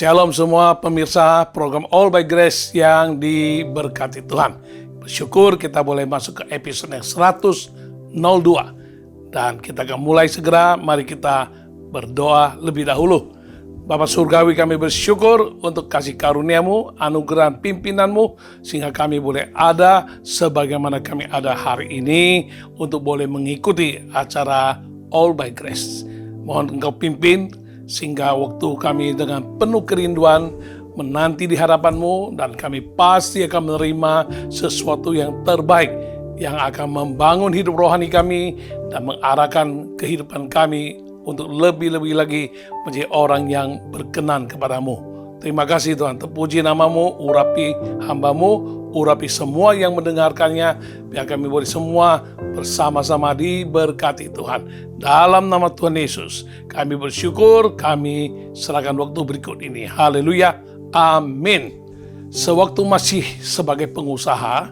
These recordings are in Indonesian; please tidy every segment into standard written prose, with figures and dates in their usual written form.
Shalom semua pemirsa program All by Grace yang diberkati Tuhan. Bersyukur kita boleh masuk ke episode yang 102. Dan kita akan mulai segera, mari kita berdoa lebih dahulu. Bapa Surgawi, kami bersyukur untuk kasih karunia-Mu, anugerah pimpinan-Mu, sehingga kami boleh ada sebagaimana kami ada hari ini untuk boleh mengikuti acara All by Grace. Mohon Engkau pimpin, sehingga waktu kami dengan penuh kerinduan menanti di hadapan-Mu, dan kami pasti akan menerima sesuatu yang terbaik yang akan membangun hidup rohani kami dan mengarahkan kehidupan kami untuk lebih-lebih lagi menjadi orang yang berkenan kepada-Mu. Terima kasih Tuhan, terpuji nama-Mu, urapi hamba-Mu, urapi semua yang mendengarkannya, biar kami boleh semua bersama-sama diberkati Tuhan. Dalam nama Tuhan Yesus, kami bersyukur, kami serahkan waktu berikut ini. Haleluya, amin. Sewaktu masih sebagai pengusaha,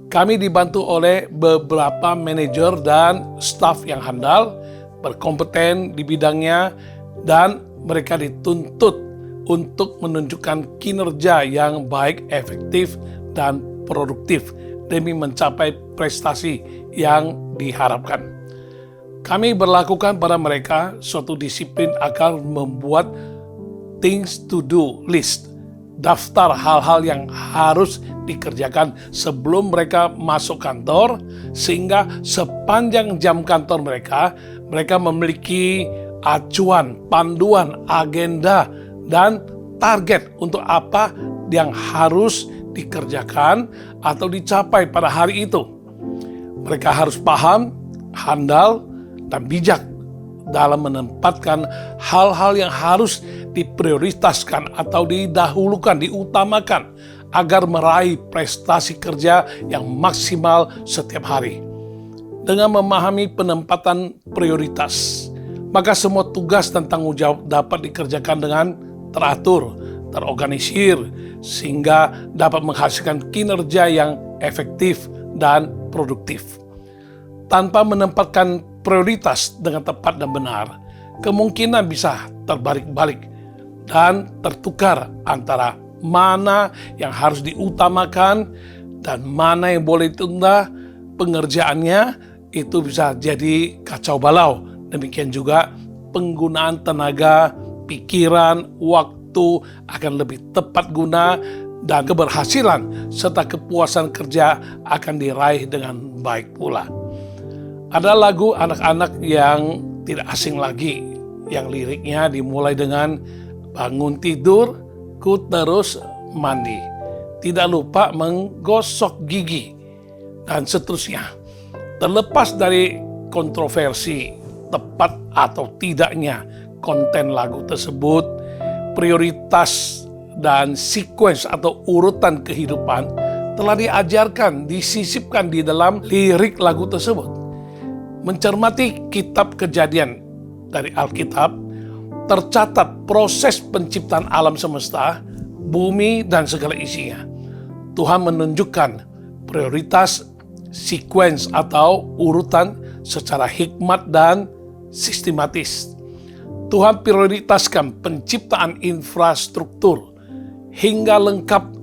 kami dibantu oleh beberapa manajer dan staf yang handal, berkompeten di bidangnya, dan mereka dituntut untuk menunjukkan kinerja yang baik, efektif, dan produktif demi mencapai prestasi yang diharapkan. Kami berlakukan pada mereka suatu disiplin agar membuat things to do list, daftar hal-hal yang harus dikerjakan sebelum mereka masuk kantor, sehingga sepanjang jam kantor mereka memiliki acuan, panduan, agenda, dan target untuk apa yang harus dikerjakan atau dicapai pada hari itu. Mereka harus paham, handal, dan bijak dalam menempatkan hal-hal yang harus diprioritaskan atau didahulukan, diutamakan agar meraih prestasi kerja yang maksimal setiap hari. Dengan memahami penempatan prioritas, maka semua tugas dan tanggung jawab dapat dikerjakan dengan teratur, terorganisir, sehingga dapat menghasilkan kinerja yang efektif dan produktif. Tanpa menempatkan prioritas dengan tepat dan benar, kemungkinan bisa terbalik-balik dan tertukar antara mana yang harus diutamakan dan mana yang boleh ditunda pengerjaannya. Itu bisa jadi kacau balau. Demikian juga penggunaan tenaga, pikiran, waktu akan lebih tepat guna, dan keberhasilan serta kepuasan kerja akan diraih dengan baik pula. Ada lagu anak-anak yang tidak asing lagi, yang liriknya dimulai dengan bangun tidur, ku terus mandi, tidak lupa menggosok gigi, dan seterusnya. Terlepas dari kontroversi tepat atau tidaknya konten lagu tersebut, prioritas dan sequence atau urutan kehidupan telah diajarkan, disisipkan di dalam lirik lagu tersebut. Mencermati kitab Kejadian dari Alkitab, tercatat proses penciptaan alam semesta, bumi, dan segala isinya. Tuhan menunjukkan prioritas, sequence atau urutan secara hikmat dan sistematis. Tuhan prioritaskan penciptaan infrastruktur hingga lengkap.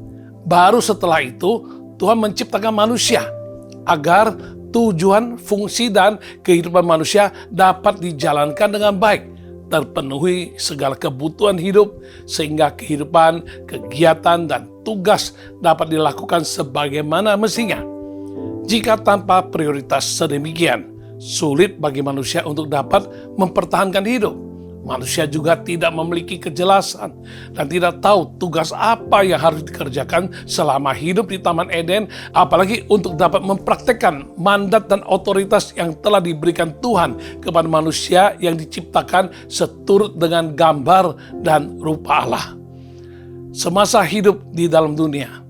Baru setelah itu, Tuhan menciptakan manusia agar tujuan, fungsi, dan kehidupan manusia dapat dijalankan dengan baik, terpenuhi segala kebutuhan hidup, sehingga kehidupan, kegiatan, dan tugas dapat dilakukan sebagaimana mestinya. Jika tanpa prioritas sedemikian, sulit bagi manusia untuk dapat mempertahankan hidup. Manusia juga tidak memiliki kejelasan dan tidak tahu tugas apa yang harus dikerjakan selama hidup di Taman Eden, apalagi untuk dapat mempraktekkan mandat dan otoritas yang telah diberikan Tuhan kepada manusia yang diciptakan seturut dengan gambar dan rupa Allah. Semasa hidup di dalam dunia,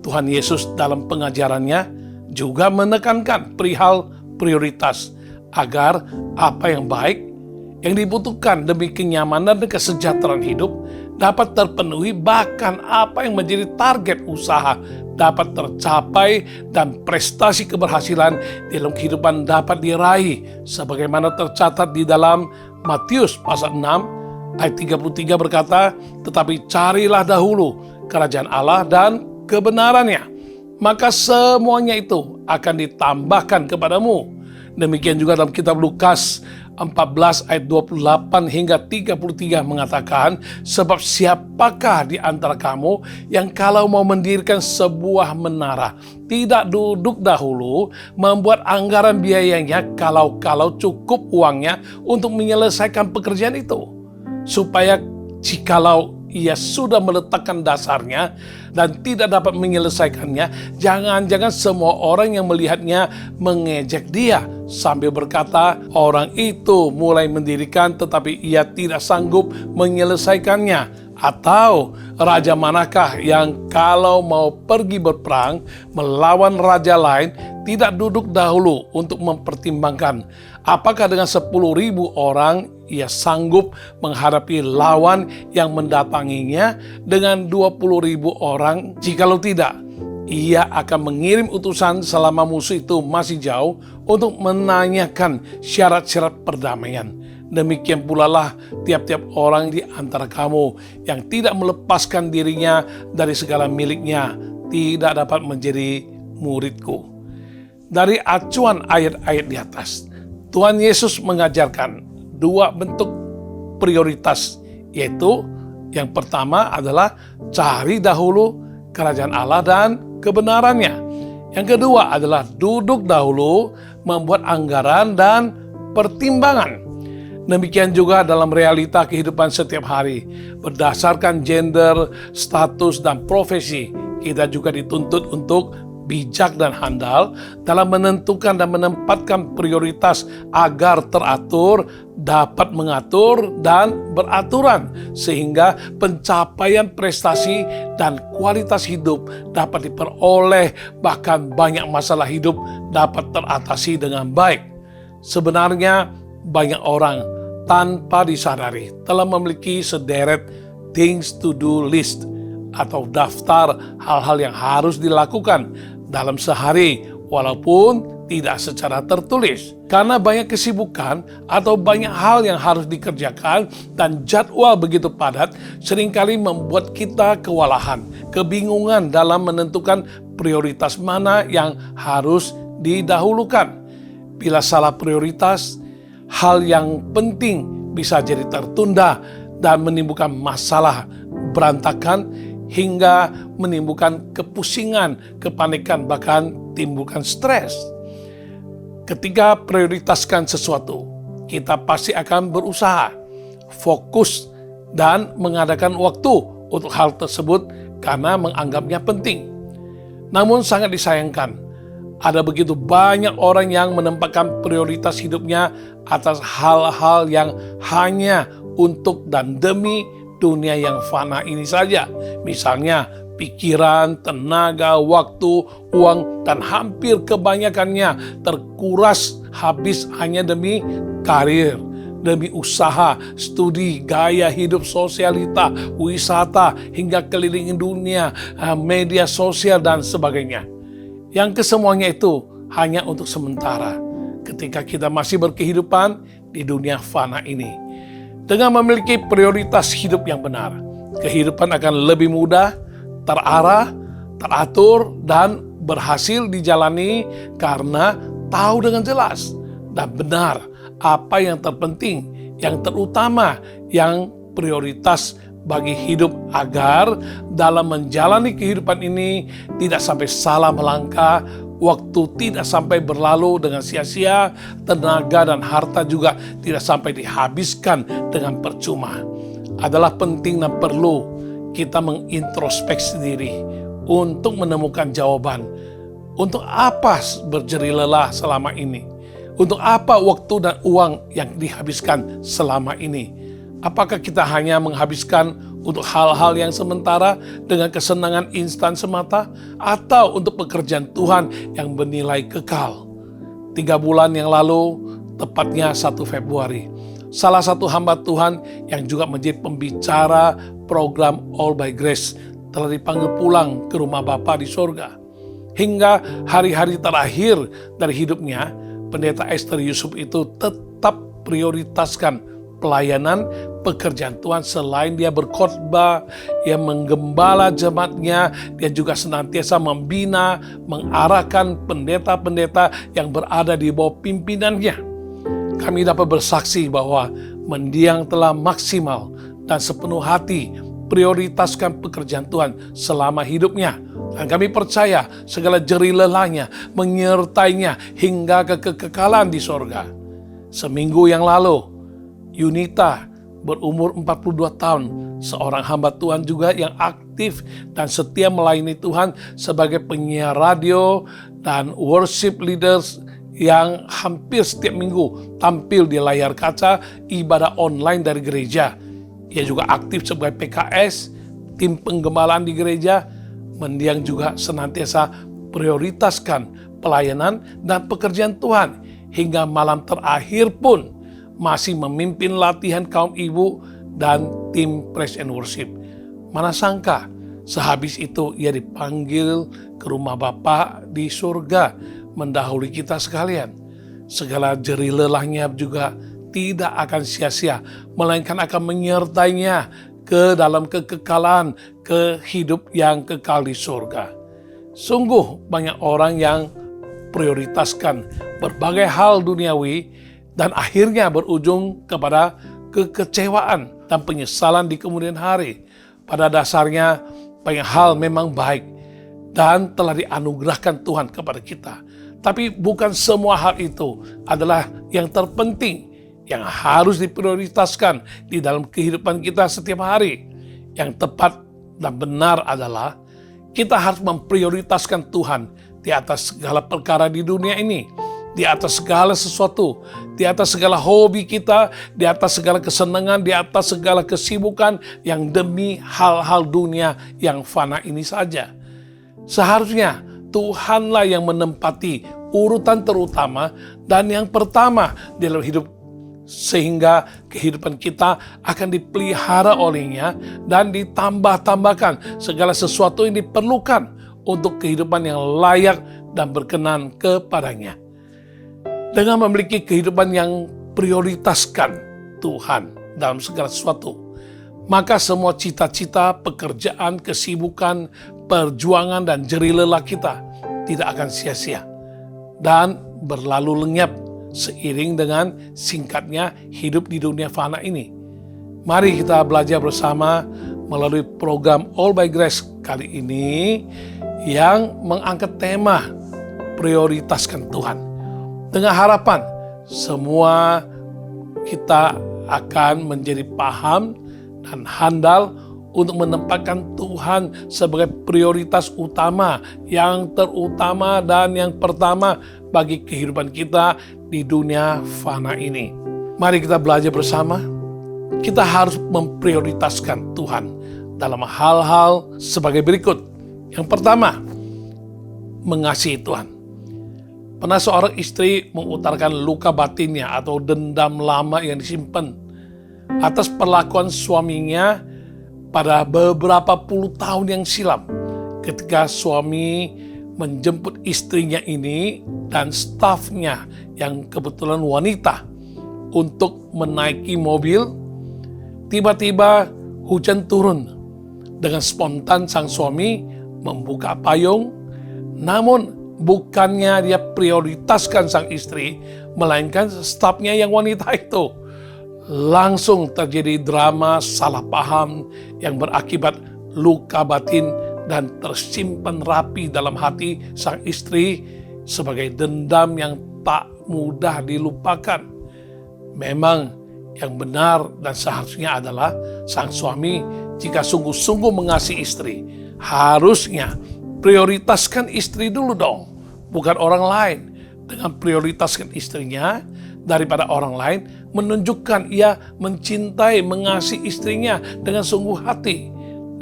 Tuhan Yesus dalam pengajarannya juga menekankan perihal prioritas agar apa yang baik, yang dibutuhkan demi kenyamanan dan kesejahteraan hidup dapat terpenuhi, bahkan apa yang menjadi target usaha dapat tercapai, dan prestasi keberhasilan dalam kehidupan dapat diraih sebagaimana tercatat di dalam Matius pasal 6 Ayat 33 berkata, tetapi carilah dahulu kerajaan Allah dan kebenarannya, maka semuanya itu akan ditambahkan kepadamu. Demikian juga dalam kitab Lukas 14 ayat 28 hingga 33 mengatakan, sebab siapakah di antara kamu yang kalau mau mendirikan sebuah menara, tidak duduk dahulu membuat anggaran biayanya kalau cukup uangnya untuk menyelesaikan pekerjaan itu, supaya jikalau ia sudah meletakkan dasarnya dan tidak dapat menyelesaikannya, jangan-jangan semua orang yang melihatnya mengejek dia sambil berkata, orang itu mulai mendirikan tetapi ia tidak sanggup menyelesaikannya. Atau raja manakah yang kalau mau pergi berperang melawan raja lain tidak duduk dahulu untuk mempertimbangkan apakah dengan 10.000 orang ia sanggup menghadapi lawan yang mendatanginya dengan 20.000 orang? Jikalau tidak, ia akan mengirim utusan selama musuh itu masih jauh untuk menanyakan syarat-syarat perdamaian. Demikian pula lah tiap-tiap orang di antara kamu yang tidak melepaskan dirinya dari segala miliknya tidak dapat menjadi muridku. Dari acuan ayat-ayat di atas, Tuhan Yesus mengajarkan dua bentuk prioritas, yaitu yang pertama adalah cari dahulu kerajaan Allah dan kebenarannya. Yang kedua adalah duduk dahulu membuat anggaran dan pertimbangan. Demikian juga dalam realita kehidupan setiap hari. Berdasarkan gender, status, dan profesi, kita juga dituntut untuk bijak dan handal dalam menentukan dan menempatkan prioritas agar teratur, dapat mengatur, dan beraturan, sehingga pencapaian prestasi dan kualitas hidup dapat diperoleh, bahkan banyak masalah hidup dapat teratasi dengan baik. Sebenarnya banyak orang tanpa disadari telah memiliki sederet things to do list atau daftar hal-hal yang harus dilakukan dalam sehari walaupun tidak secara tertulis. Karena banyak kesibukan atau banyak hal yang harus dikerjakan dan jadwal begitu padat seringkali membuat kita kewalahan, kebingungan dalam menentukan prioritas mana yang harus didahulukan. Bila salah prioritas, hal yang penting bisa jadi tertunda dan menimbulkan masalah berantakan hingga menimbulkan kepusingan, kepanikan, bahkan timbulkan stres. Ketika prioritaskan sesuatu, kita pasti akan berusaha, fokus, dan mengadakan waktu untuk hal tersebut karena menganggapnya penting. Namun sangat disayangkan, ada begitu banyak orang yang menempatkan prioritas hidupnya atas hal-hal yang hanya untuk dan demi dunia yang fana ini saja. Misalnya pikiran, tenaga, waktu, uang, dan hampir kebanyakannya terkuras habis hanya demi karir, demi usaha, studi, gaya hidup, sosialita, wisata, hingga keliling dunia, media sosial, dan sebagainya. Yang kesemuanya itu hanya untuk sementara ketika kita masih berkehidupan di dunia fana ini. Dengan memiliki prioritas hidup yang benar, kehidupan akan lebih mudah, terarah, teratur, dan berhasil dijalani karena tahu dengan jelas dan benar apa yang terpenting, yang terutama, yang prioritas bagi hidup agar dalam menjalani kehidupan ini tidak sampai salah melangkah, waktu tidak sampai berlalu dengan sia-sia, tenaga dan harta juga tidak sampai dihabiskan dengan percuma. Adalah penting dan perlu kita mengintrospeksi diri untuk menemukan jawaban. Untuk apa berjerih lelah selama ini? Untuk apa waktu dan uang yang dihabiskan selama ini? Apakah kita hanya menghabiskan untuk hal-hal yang sementara dengan kesenangan instan semata, atau untuk pekerjaan Tuhan yang bernilai kekal? 3 bulan yang lalu, tepatnya 1 Februari, salah satu hamba Tuhan yang juga menjadi pembicara program All by Grace telah dipanggil pulang ke rumah Bapa di sorga. Hingga hari-hari terakhir dari hidupnya, Pendeta Esther Yusuf itu tetap prioritaskan pelayanan pekerjaan Tuhan. Selain dia berkhotbah, dia menggembala jemaatnya, dia juga senantiasa membina, mengarahkan pendeta-pendeta yang berada di bawah pimpinannya. Kami dapat bersaksi bahwa mendiang telah maksimal dan sepenuh hati prioritaskan pekerjaan Tuhan selama hidupnya. Dan kami percaya segala jerih lelahnya menyertainya hingga ke kekekalan di sorga. Seminggu yang lalu, Yunita berumur 42 tahun, seorang hamba Tuhan juga yang aktif dan setia melayani Tuhan sebagai penyiar radio dan worship leaders yang hampir setiap minggu tampil di layar kaca ibadah online dari gereja. Ia juga aktif sebagai PKS, tim penggembalaan di gereja. Mendiang juga senantiasa prioritaskan pelayanan dan pekerjaan Tuhan. Hingga malam terakhir pun masih memimpin latihan kaum ibu dan tim praise and worship. Mana sangka sehabis itu ia dipanggil ke rumah Bapa di surga mendahului kita sekalian. Segala jerih lelahnya juga tidak akan sia-sia, melainkan akan menyertainya ke dalam kekekalan, ke hidup yang kekal di surga. Sungguh banyak orang yang prioritaskan berbagai hal duniawi dan akhirnya berujung kepada kekecewaan dan penyesalan di kemudian hari. Pada dasarnya banyak hal memang baik dan telah dianugerahkan Tuhan kepada kita. Tapi bukan semua hal itu adalah yang terpenting, yang harus diprioritaskan di dalam kehidupan kita setiap hari. Yang tepat dan benar adalah kita harus memprioritaskan Tuhan di atas segala perkara di dunia ini, di atas segala sesuatu, di atas segala hobi kita, di atas segala kesenangan, di atas segala kesibukan yang demi hal-hal dunia yang fana ini saja. Seharusnya Tuhanlah yang menempati urutan terutama dan yang pertama di dalam hidup, sehingga kehidupan kita akan dipelihara olehnya dan ditambah-tambahkan segala sesuatu yang diperlukan untuk kehidupan yang layak dan berkenan kepadanya. Dengan memiliki kehidupan yang prioritaskan Tuhan dalam segala sesuatu, maka semua cita-cita, pekerjaan, kesibukan, perjuangan, dan jerih lelah kita tidak akan sia-sia dan berlalu lenyap seiring dengan singkatnya hidup di dunia fana ini. Mari kita belajar bersama melalui program All by Grace kali ini yang mengangkat tema prioritaskan Tuhan. Dengan harapan semua kita akan menjadi paham dan handal untuk menempatkan Tuhan sebagai prioritas utama, yang terutama dan yang pertama bagi kehidupan kita di dunia fana ini. Mari kita belajar bersama. Kita harus memprioritaskan Tuhan dalam hal-hal sebagai berikut. Yang pertama, mengasihi Tuhan. Pernah seorang istri mengutarakan luka batinnya atau dendam lama yang disimpan atas perlakuan suaminya pada beberapa puluh tahun yang silam, ketika suami menjemput istrinya ini dan stafnya yang kebetulan wanita untuk menaiki mobil. Tiba-tiba hujan turun. Dengan spontan sang suami membuka payung, namun bukannya dia prioritaskan sang istri, melainkan stafnya yang wanita itu. Langsung terjadi drama salah paham yang berakibat luka batin dan tersimpan rapi dalam hati sang istri sebagai dendam yang tak mudah dilupakan. Memang yang benar dan seharusnya adalah sang suami, jika sungguh-sungguh mengasihi istri, harusnya prioritaskan istri dulu dong, bukan orang lain. Dengan prioritaskan istrinya daripada orang lain, menunjukkan ia mencintai, mengasihi istrinya dengan sungguh hati.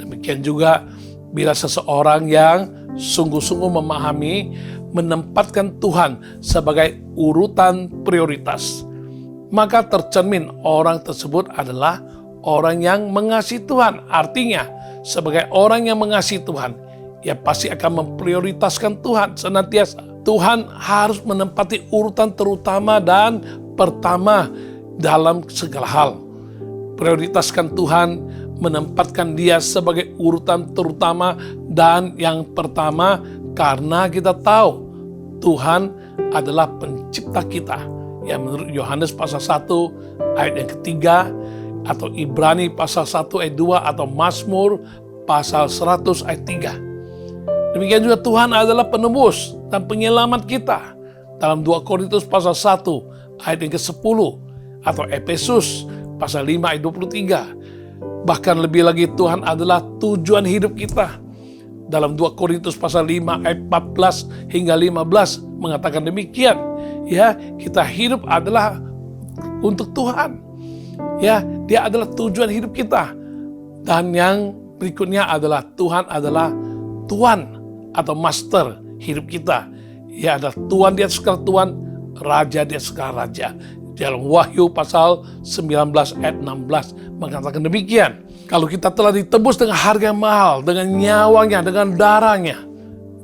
Demikian juga bila seseorang yang sungguh-sungguh memahami, menempatkan Tuhan sebagai urutan prioritas, maka tercermin orang tersebut adalah orang yang mengasihi Tuhan. Artinya, sebagai orang yang mengasihi Tuhan, ia pasti akan memprioritaskan Tuhan senantiasa. Tuhan harus menempati urutan terutama dan pertama dalam segala hal. prioritaskan Tuhan, menempatkan Dia sebagai urutan terutama dan yang pertama, karena kita tahu Tuhan adalah pencipta kita. Ya, menurut Yohanes pasal 1 ayat yang ketiga, atau Ibrani pasal 1 ayat 2, atau Mazmur pasal 100 ayat 3. Demikian juga Tuhan adalah penebus dan penyelamat kita. Dalam 2 Korintus pasal 1 ayat yang ke-10, atau Efesus pasal 5 ayat 23. Bahkan lebih lagi Tuhan adalah tujuan hidup kita. Dalam 2 Korintus pasal 5 ayat 14 hingga 15 mengatakan demikian. Ya, kita hidup adalah untuk Tuhan. Ya, Dia adalah tujuan hidup kita. Dan yang berikutnya adalah Tuhan adalah Tuan atau Master hidup kita. Ia adalah Tuhan di atas segala Tuhan, Raja di atas segala Raja. Dalam Wahyu pasal 19 ayat 16 mengatakan demikian. Kalau kita telah ditebus dengan harga yang mahal, dengan nyawanya, dengan darahnya,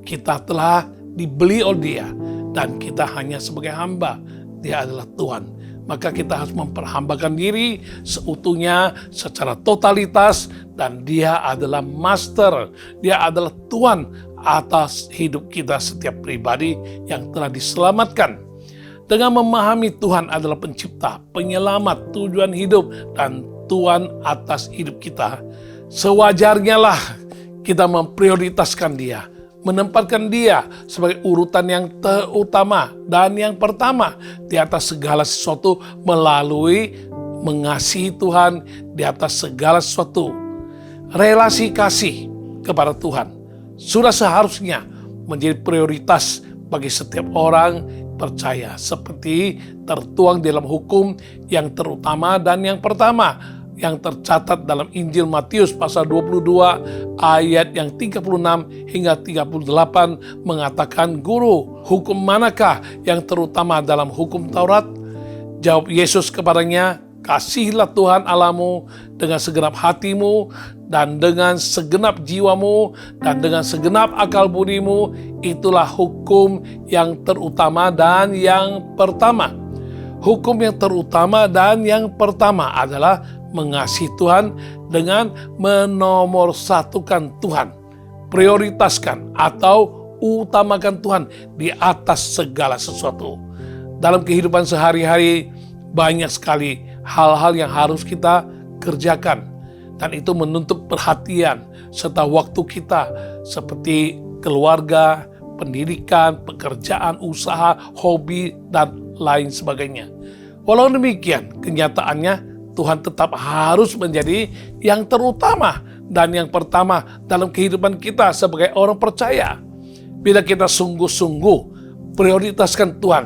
kita telah dibeli oleh Dia. Dan kita hanya sebagai hamba, Dia adalah Tuhan. Maka kita harus memperhambakan diri seutuhnya secara totalitas, dan Dia adalah Master, Dia adalah Tuhan atas hidup kita setiap pribadi yang telah diselamatkan. Dengan memahami Tuhan adalah pencipta, penyelamat, tujuan hidup, dan Tuhan atas hidup kita, sewajarnya lah kita memprioritaskan Dia, menempatkan Dia sebagai urutan yang terutama dan yang pertama di atas segala sesuatu, melalui mengasihi Tuhan di atas segala sesuatu. Relasi kasih kepada Tuhan sudah seharusnya menjadi prioritas bagi setiap orang percaya, seperti tertuang dalam hukum yang terutama dan yang pertama yang tercatat dalam Injil Matius pasal 22 ayat yang 36 hingga 38 mengatakan, "Guru, hukum manakah yang terutama dalam hukum Taurat?" Jawab Yesus kepadanya, "Kasihilah Tuhan Allahmu dengan segenap hatimu, dan dengan segenap jiwamu, dan dengan segenap akal budimu. Itulah hukum yang terutama dan yang pertama." Hukum yang terutama dan yang pertama adalah mengasihi Tuhan dengan menomorsatukan Tuhan, prioritaskan atau utamakan Tuhan di atas segala sesuatu. Dalam kehidupan sehari-hari banyak sekali hal-hal yang harus kita kerjakan, dan itu menuntut perhatian serta waktu kita, seperti keluarga, pendidikan, pekerjaan, usaha, hobi, dan lain sebagainya. Walau demikian, kenyataannya Tuhan tetap harus menjadi yang terutama dan yang pertama dalam kehidupan kita sebagai orang percaya. Bila kita sungguh-sungguh prioritaskan Tuhan,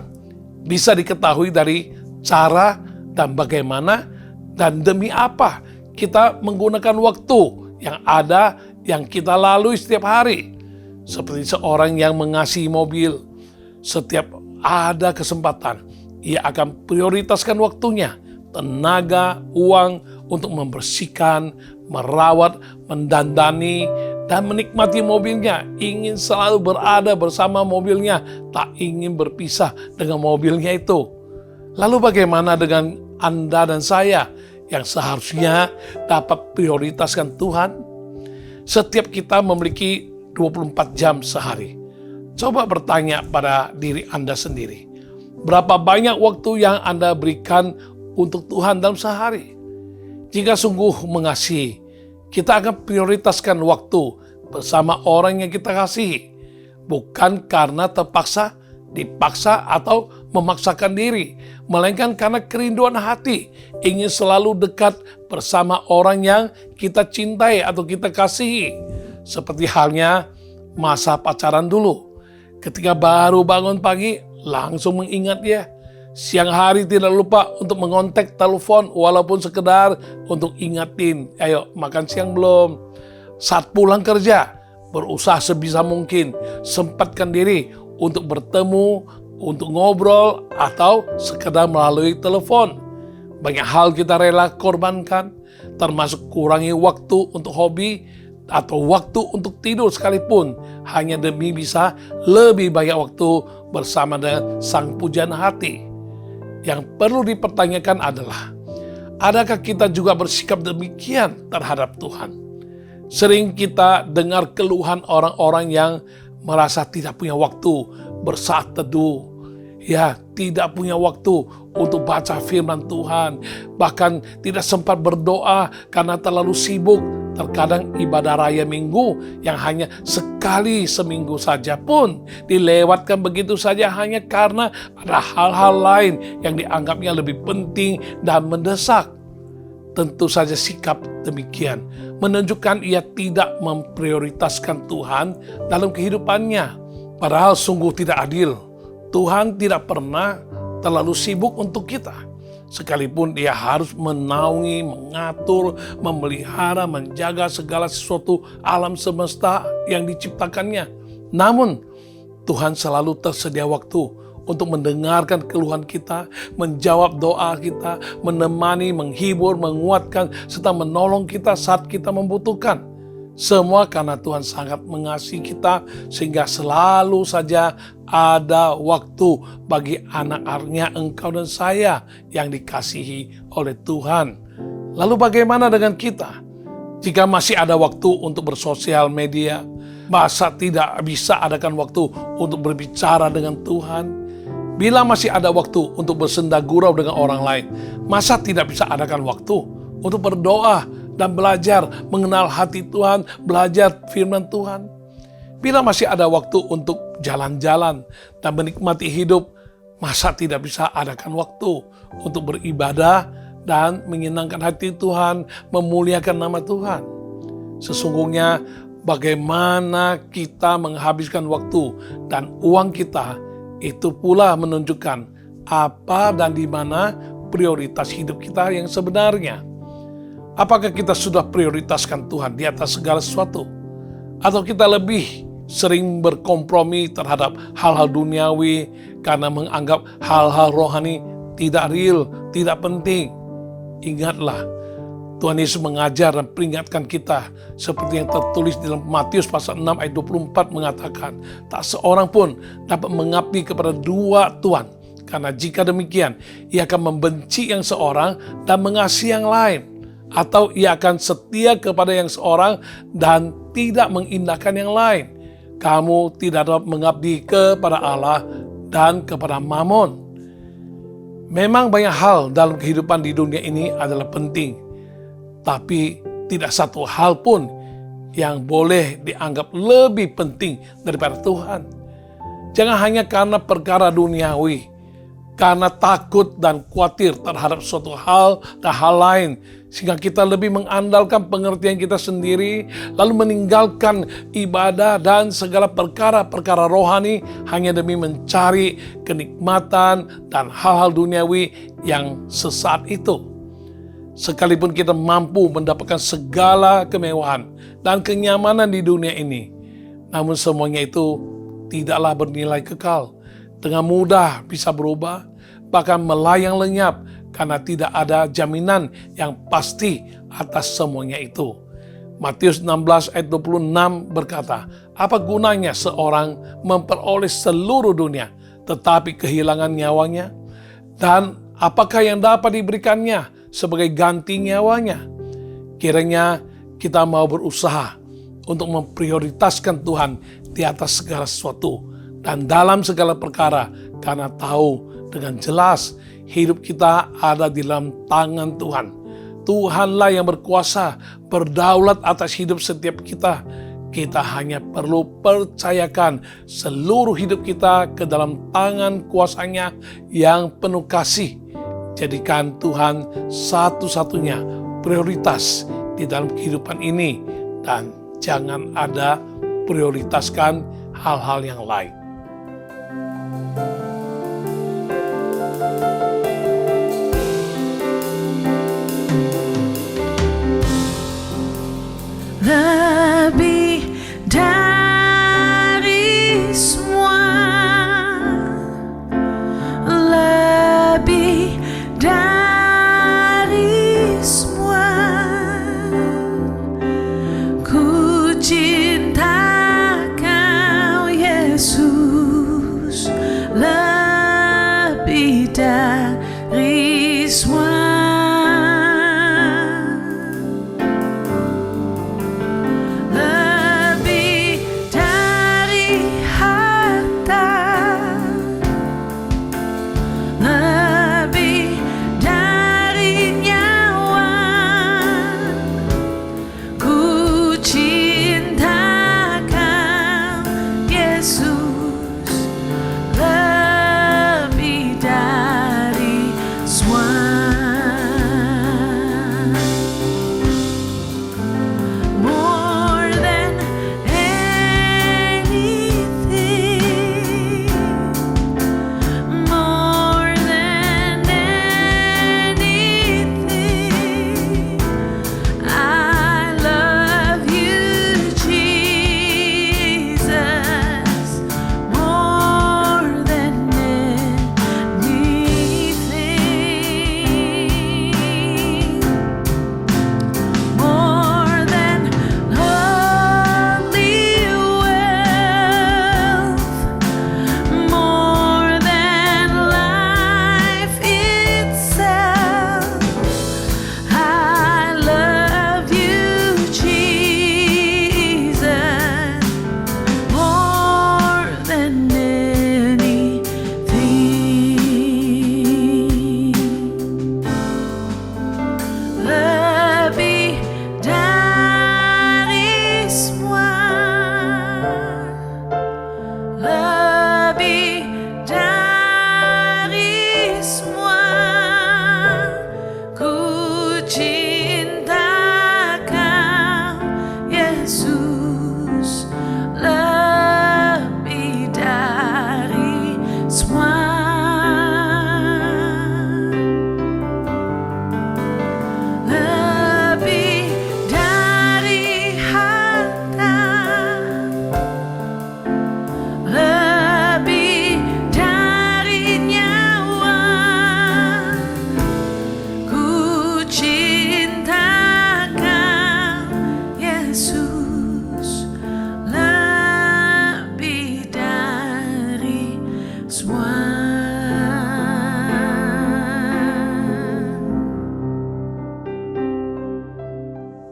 bisa diketahui dari cara dan bagaimana dan demi apa kita menggunakan waktu yang ada, yang kita lalui setiap hari. Seperti seorang yang mengasihi mobil, setiap ada kesempatan, ia akan prioritaskan waktunya, tenaga, uang untuk membersihkan, merawat, mendandani, dan menikmati mobilnya. Ingin selalu berada bersama mobilnya, tak ingin berpisah dengan mobilnya itu. Lalu bagaimana dengan Anda dan saya yang seharusnya dapat prioritaskan Tuhan? Setiap kita memiliki 24 jam sehari. Coba bertanya pada diri Anda sendiri, berapa banyak waktu yang Anda berikan untuk Tuhan dalam sehari? Jika sungguh mengasihi, kita akan prioritaskan waktu bersama orang yang kita kasihi, bukan karena terpaksa, dipaksa, atau memaksakan diri, melainkan karena kerinduan hati, ingin selalu dekat bersama orang yang kita cintai atau kita kasihi. Seperti halnya masa pacaran dulu, ketika baru bangun pagi, langsung mengingat dia. Siang hari tidak lupa untuk mengontak telepon walaupun sekedar untuk ingatin, ayo makan siang belum. Saat pulang kerja, berusaha sebisa mungkin sempatkan diri untuk bertemu, untuk ngobrol, atau sekedar melalui telepon. Banyak hal kita rela korbankan, termasuk kurangi waktu untuk hobi atau waktu untuk tidur sekalipun, hanya demi bisa lebih banyak waktu bersama dengan Sang Pujaan hati. Yang perlu dipertanyakan adalah, Adakah kita juga bersikap demikian terhadap Tuhan? Sering kita dengar keluhan orang-orang yang merasa tidak punya waktu bersaat teduh, ya, tidak punya waktu untuk baca firman Tuhan, bahkan tidak sempat berdoa karena terlalu sibuk. Terkadang ibadah raya minggu yang hanya sekali seminggu saja pun dilewatkan begitu saja hanya karena ada hal-hal lain yang dianggapnya lebih penting dan mendesak. Tentu saja sikap demikian menunjukkan ia tidak memprioritaskan Tuhan dalam kehidupannya. Padahal sungguh tidak adil. Tuhan tidak pernah terlalu sibuk untuk kita. Sekalipun dia harus menaungi, mengatur, memelihara, menjaga segala sesuatu alam semesta yang diciptakannya. Namun, Tuhan selalu tersedia waktu untuk mendengarkan keluhan kita, menjawab doa kita, menemani, menghibur, menguatkan, serta menolong kita saat kita membutuhkan. Semua karena Tuhan sangat mengasihi kita sehingga selalu saja ada waktu bagi anak-anaknya, engkau dan saya yang dikasihi oleh Tuhan. Lalu bagaimana dengan kita? Jika masih ada waktu untuk bersosial media, masa tidak bisa adakan waktu untuk berbicara dengan Tuhan? Bila masih ada waktu untuk bersenda gurau dengan orang lain, masa tidak bisa adakan waktu untuk berdoa dan belajar mengenal hati Tuhan, belajar firman Tuhan? Bila masih ada waktu untuk jalan-jalan dan menikmati hidup, masa tidak bisa adakan waktu untuk beribadah dan menyenangkan hati Tuhan, memuliakan nama Tuhan? Sesungguhnya bagaimana kita menghabiskan waktu dan uang kita, itu pula menunjukkan apa dan di mana prioritas hidup kita yang sebenarnya. Apakah kita sudah prioritaskan Tuhan di atas segala sesuatu? Atau kita lebih sering berkompromi terhadap hal-hal duniawi karena menganggap hal-hal rohani tidak real, tidak penting? Ingatlah, Tuhan Yesus mengajar dan peringatkan kita seperti yang tertulis dalam Matius pasal 6 ayat 24 mengatakan, tak seorang pun dapat mengabdi kepada dua tuan, karena jika demikian ia akan membenci yang seorang dan mengasihi yang lain, atau ia akan setia kepada yang seorang dan tidak mengindahkan yang lain. Kamu tidak dapat mengabdi kepada Allah dan kepada Mammon. Memang banyak hal dalam kehidupan di dunia ini adalah penting, tapi tidak satu hal pun yang boleh dianggap lebih penting daripada Tuhan. Jangan hanya karena perkara duniawi, karena takut dan khawatir terhadap suatu hal dan hal lain, sehingga kita lebih mengandalkan pengertian kita sendiri, lalu meninggalkan ibadah dan segala perkara-perkara rohani hanya demi mencari kenikmatan dan hal-hal duniawi yang sesaat itu. Sekalipun kita mampu mendapatkan segala kemewahan dan kenyamanan di dunia ini, namun semuanya itu tidaklah bernilai kekal. Dengan mudah bisa berubah, bahkan melayang lenyap karena tidak ada jaminan yang pasti atas semuanya itu. Matius 16 ayat 26 berkata, apa gunanya seorang memperoleh seluruh dunia tetapi kehilangan nyawanya? Dan apakah yang dapat diberikannya sebagai ganti nyawanya? Kiranya kita mau berusaha untuk memprioritaskan Tuhan di atas segala sesuatu dan dalam segala perkara, karena tahu dengan jelas hidup kita ada di dalam tangan Tuhan. Tuhanlah yang berkuasa, berdaulat atas hidup setiap kita. Kita hanya perlu percayakan seluruh hidup kita ke dalam tangan kuasa-Nya yang penuh kasih. Jadikan Tuhan satu-satunya prioritas di dalam kehidupan ini, dan jangan ada prioritaskan hal-hal yang lain. Lebih dari semua, lebih dari semua, ku cinta Kau Yesus, lebih dari semua.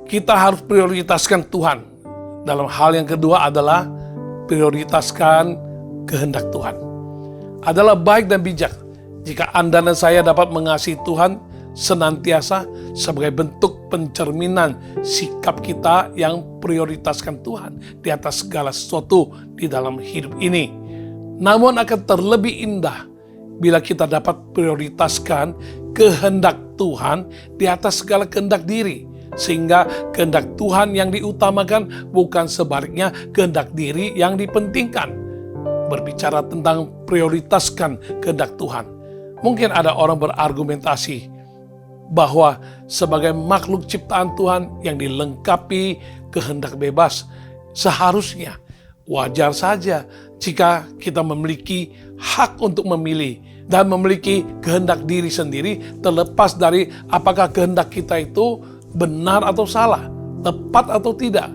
kita harus prioritaskan Tuhan. Dalam hal yang kedua adalah prioritaskan kehendak Tuhan. Adalah baik dan bijak jika Anda dan saya dapat mengasihi Tuhan senantiasa sebagai bentuk pencerminan sikap kita yang prioritaskan Tuhan di atas segala sesuatu di dalam hidup ini. Namun akan terlebih indah bila kita dapat prioritaskan kehendak Tuhan di atas segala kehendak diri. Sehingga kehendak Tuhan yang diutamakan, bukan sebaliknya kehendak diri yang dipentingkan. Berbicara tentang prioritaskan kehendak Tuhan, mungkin ada orang berargumentasi bahwa sebagai makhluk ciptaan Tuhan yang dilengkapi kehendak bebas, seharusnya wajar saja jika kita memiliki hak untuk memilih dan memiliki kehendak diri sendiri, terlepas dari apakah kehendak kita itu benar atau salah, tepat atau tidak,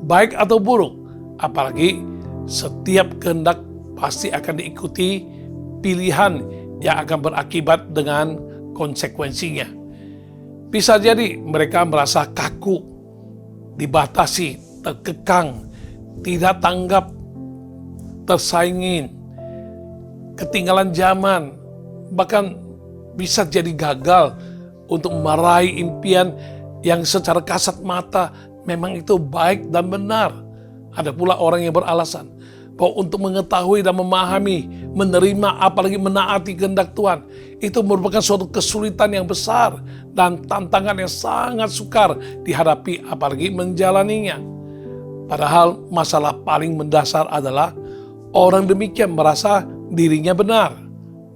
baik atau buruk. Apalagi setiap kehendak pasti akan diikuti pilihan yang akan berakibat dengan konsekuensinya. Bisa jadi mereka merasa kaku, dibatasi, terkekang, tidak tanggap, tersaingin, ketinggalan zaman, bahkan bisa jadi gagal untuk meraih impian yang secara kasat mata memang itu baik dan benar. Ada pula orang yang beralasan bahwa untuk mengetahui dan memahami, menerima, apalagi menaati kehendak Tuhan, itu merupakan suatu kesulitan yang besar dan tantangan yang sangat sukar dihadapi, apalagi menjalaninya. Padahal masalah paling mendasar adalah orang demikian merasa dirinya benar.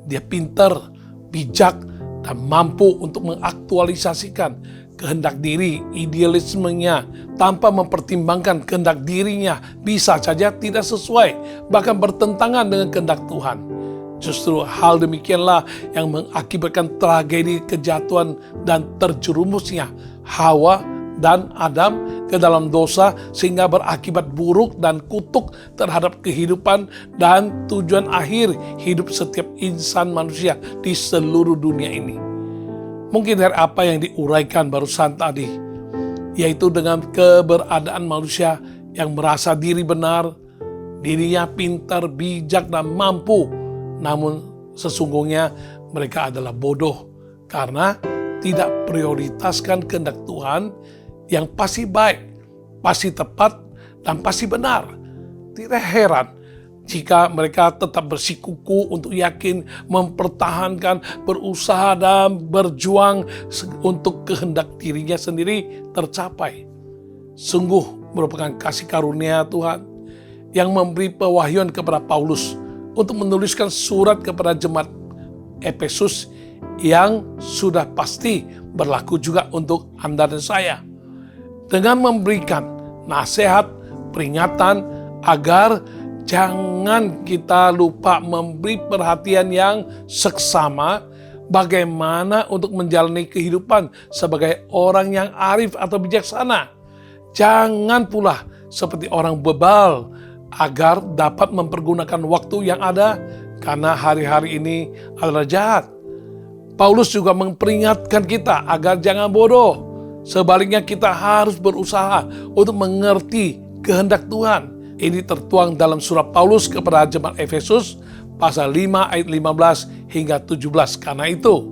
Dia pintar, bijak, dan mampu untuk mengaktualisasikan kehendak diri, idealismenya, tanpa mempertimbangkan kehendak dirinya bisa saja tidak sesuai, bahkan bertentangan dengan kehendak Tuhan. Justru hal demikianlah yang mengakibatkan tragedi kejatuhan dan terjerumusnya Hawa dan Adam ke dalam dosa, sehingga berakibat buruk dan kutuk terhadap kehidupan dan tujuan akhir hidup setiap insan manusia di seluruh dunia ini. Mungkin dari apa yang diuraikan barusan tadi, yaitu dengan keberadaan manusia yang merasa diri benar, dirinya pintar, bijak, dan mampu, namun sesungguhnya mereka adalah bodoh karena tidak prioritaskan kehendak Tuhan yang pasti baik, pasti tepat, dan pasti benar. Tidak heran jika mereka tetap bersikuku untuk yakin, mempertahankan, berusaha, dan berjuang untuk kehendak dirinya sendiri tercapai. Sungguh merupakan kasih karunia Tuhan yang memberi pewahyuan kepada Paulus untuk menuliskan surat kepada jemaat Efesus yang sudah pasti berlaku juga untuk Anda dan saya. Dengan memberikan nasihat, peringatan agar jangan kita lupa memberi perhatian yang seksama bagaimana untuk menjalani kehidupan sebagai orang yang arif atau bijaksana. Jangan pula seperti orang bebal agar dapat mempergunakan waktu yang ada, karena hari-hari ini adalah jahat. Paulus juga memperingatkan kita agar jangan bodoh. Sebaliknya kita harus berusaha untuk mengerti kehendak Tuhan. Ini tertuang dalam surat Paulus kepada jemaat Efesus pasal 5 ayat 15 hingga 17. Karena itu,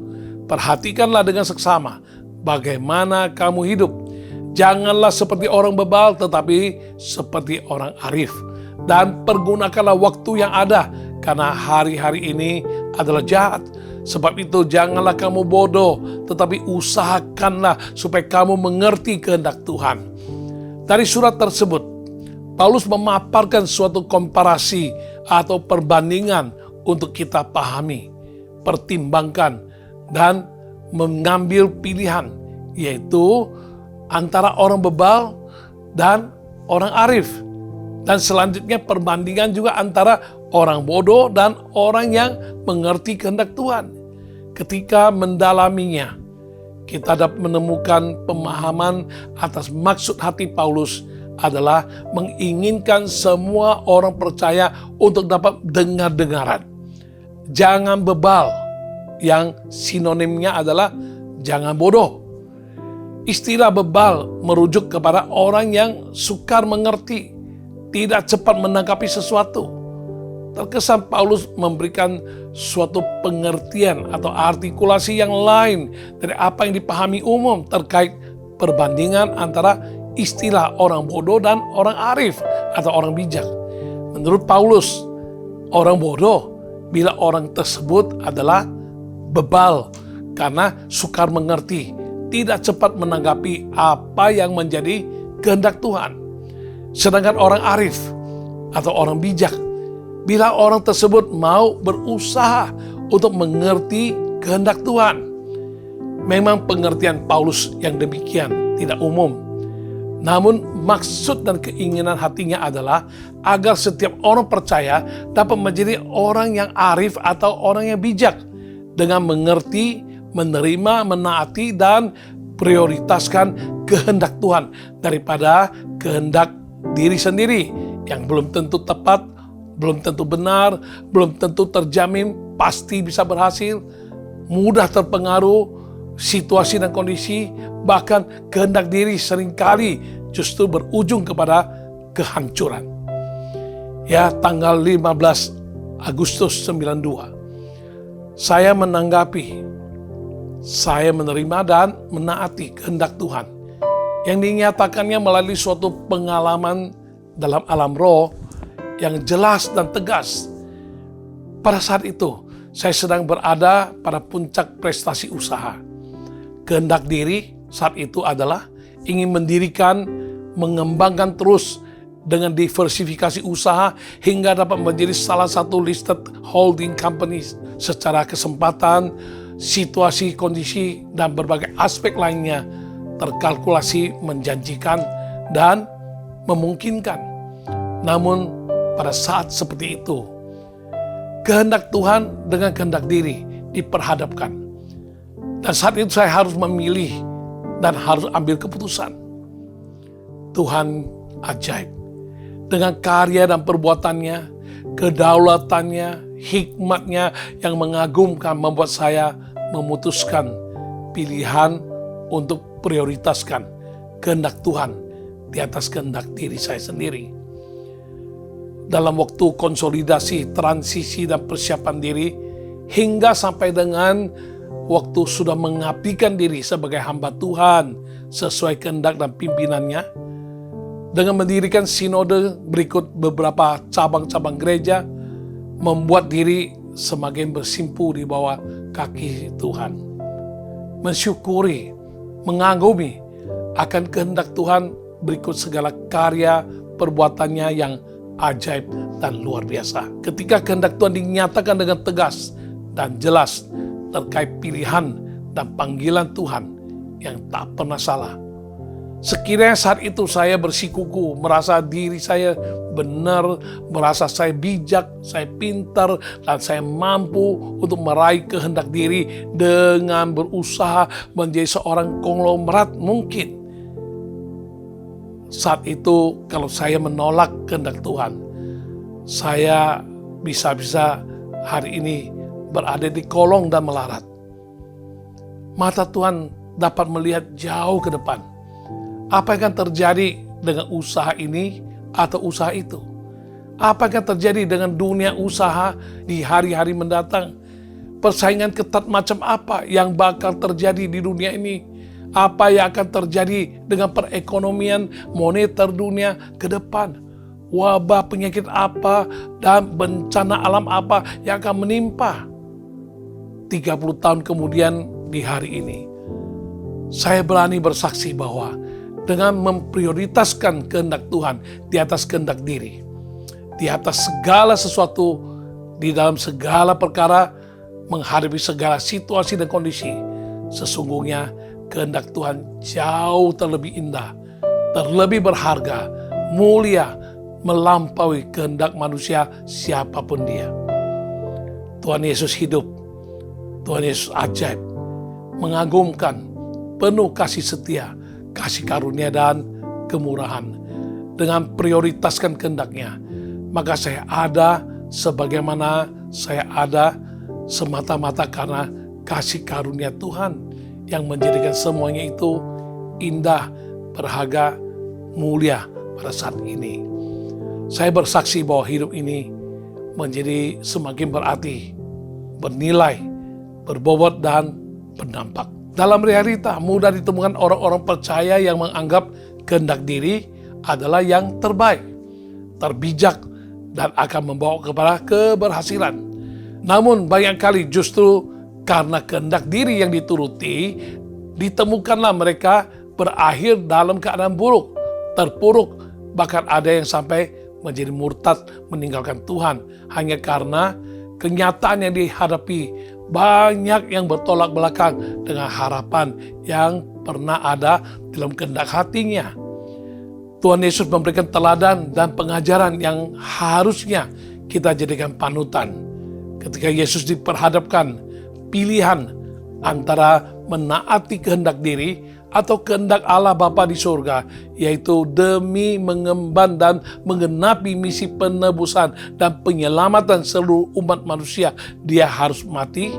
perhatikanlah dengan seksama bagaimana kamu hidup. Janganlah seperti orang bebal, tetapi seperti orang arif. Dan pergunakanlah waktu yang ada, karena hari-hari ini adalah jahat. Sebab itu janganlah kamu bodoh, tetapi usahakanlah supaya kamu mengerti kehendak Tuhan. Dari surat tersebut, Paulus memaparkan suatu komparasi atau perbandingan untuk kita pahami, pertimbangkan, dan mengambil pilihan, yaitu antara orang bebal dan orang arif. Dan selanjutnya perbandingan juga antara orang bodoh dan orang yang mengerti kehendak Tuhan. Ketika mendalaminya, kita dapat menemukan pemahaman atas maksud hati Paulus adalah menginginkan semua orang percaya untuk dapat dengar-dengaran. Jangan bebal, yang sinonimnya adalah jangan bodoh. Istilah bebal merujuk kepada orang yang sukar mengerti, tidak cepat menanggapi sesuatu. Terkesan Paulus memberikan suatu pengertian atau artikulasi yang lain dari apa yang dipahami umum terkait perbandingan antara istilah orang bodoh dan orang arif atau orang bijak. Menurut Paulus, orang bodoh bila orang tersebut adalah bebal karena sukar mengerti, tidak cepat menanggapi apa yang menjadi kehendak Tuhan. Sedangkan orang arif atau orang bijak, bila orang tersebut mau berusaha untuk mengerti kehendak Tuhan. Memang pengertian Paulus yang demikian tidak umum. Namun maksud dan keinginan hatinya adalah agar setiap orang percaya dapat menjadi orang yang arif atau orang yang bijak dengan mengerti, menerima, menaati, dan prioritaskan kehendak Tuhan daripada kehendak diri sendiri yang belum tentu tepat, belum tentu benar, belum tentu terjamin pasti bisa berhasil, mudah terpengaruh situasi dan kondisi, bahkan kehendak diri seringkali justru berujung kepada kehancuran. Ya, tanggal 15 Agustus 92, saya menanggapi, saya menerima dan menaati kehendak Tuhan yang dinyatakannya melalui suatu pengalaman dalam alam roh yang jelas dan tegas. Pada saat itu, saya sedang berada pada puncak prestasi usaha. Kehendak diri saat itu adalah ingin mendirikan, mengembangkan terus dengan diversifikasi usaha hingga dapat menjadi salah satu listed holding companies secara kesempatan, situasi, kondisi, dan berbagai aspek lainnya terkalkulasi, menjanjikan, dan memungkinkan. Namun pada saat seperti itu, kehendak Tuhan dengan kehendak diri diperhadapkan. Dan saat itu saya harus memilih dan harus ambil keputusan. Tuhan ajaib. Dengan karya dan perbuatannya, kedaulatannya, hikmatnya yang mengagumkan membuat saya memutuskan pilihan untuk prioritaskan kehendak Tuhan di atas kehendak diri saya sendiri. Dalam waktu konsolidasi, transisi, dan persiapan diri, hingga sampai dengan waktu sudah mengabdikan diri sebagai hamba Tuhan sesuai kehendak dan pimpinannya, dengan mendirikan sinode berikut beberapa cabang-cabang gereja, membuat diri semakin bersimpu di bawah kaki Tuhan. Mensyukuri, mengagumi akan kehendak Tuhan berikut segala karya perbuatannya yang ajaib dan luar biasa. Ketika kehendak Tuhan dinyatakan dengan tegas dan jelas terkait pilihan dan panggilan Tuhan yang tak pernah salah. Sekiranya saat itu saya bersikuku, merasa diri saya benar, merasa saya bijak, saya pintar, dan saya mampu untuk meraih kehendak diri dengan berusaha menjadi seorang konglomerat mungkin. Saat itu kalau saya menolak kehendak Tuhan, saya bisa-bisa hari ini berada di kolong dan melarat. Mata Tuhan dapat melihat jauh ke depan. Apa yang akan terjadi dengan usaha ini atau usaha itu? Apa yang akan terjadi dengan dunia usaha di hari-hari mendatang? Persaingan ketat macam apa yang bakal terjadi di dunia ini? Apa yang akan terjadi dengan perekonomian moneter dunia ke depan? Wabah, penyakit apa, dan bencana alam apa yang akan menimpa 30 tahun kemudian di hari ini. Saya berani bersaksi bahwa dengan memprioritaskan kehendak Tuhan di atas kehendak diri, di atas segala sesuatu, di dalam segala perkara, menghadapi segala situasi dan kondisi, sesungguhnya kehendak Tuhan jauh terlebih indah, terlebih berharga, mulia, melampaui kehendak manusia siapapun dia. Tuhan Yesus hidup, Tuhan Yesus ajaib, mengagumkan, penuh kasih setia, kasih karunia dan kemurahan. Dengan prioritaskan kehendak-Nya, maka saya ada sebagaimana saya ada semata-mata karena kasih karunia Tuhan yang menjadikan semuanya itu indah, berharga, mulia pada saat ini. Saya bersaksi bahwa hidup ini menjadi semakin berarti, bernilai, berbobot, dan berdampak. Dalam realita, mudah ditemukan orang-orang percaya yang menganggap kehendak diri adalah yang terbaik, terbijak, dan akan membawa kepada keberhasilan. Namun banyak kali justru karena kehendak diri yang dituruti, ditemukanlah mereka berakhir dalam keadaan buruk, terpuruk, bahkan ada yang sampai menjadi murtad, meninggalkan Tuhan hanya karena kenyataan yang dihadapi banyak yang bertolak belakang dengan harapan yang pernah ada dalam kehendak hatinya. Tuhan Yesus memberikan teladan dan pengajaran yang harusnya kita jadikan panutan. Ketika Yesus diperhadapkan pilihan antara menaati kehendak diri atau kehendak Allah Bapa di surga, yaitu demi mengemban dan menggenapi misi penebusan dan penyelamatan seluruh umat manusia, dia harus mati,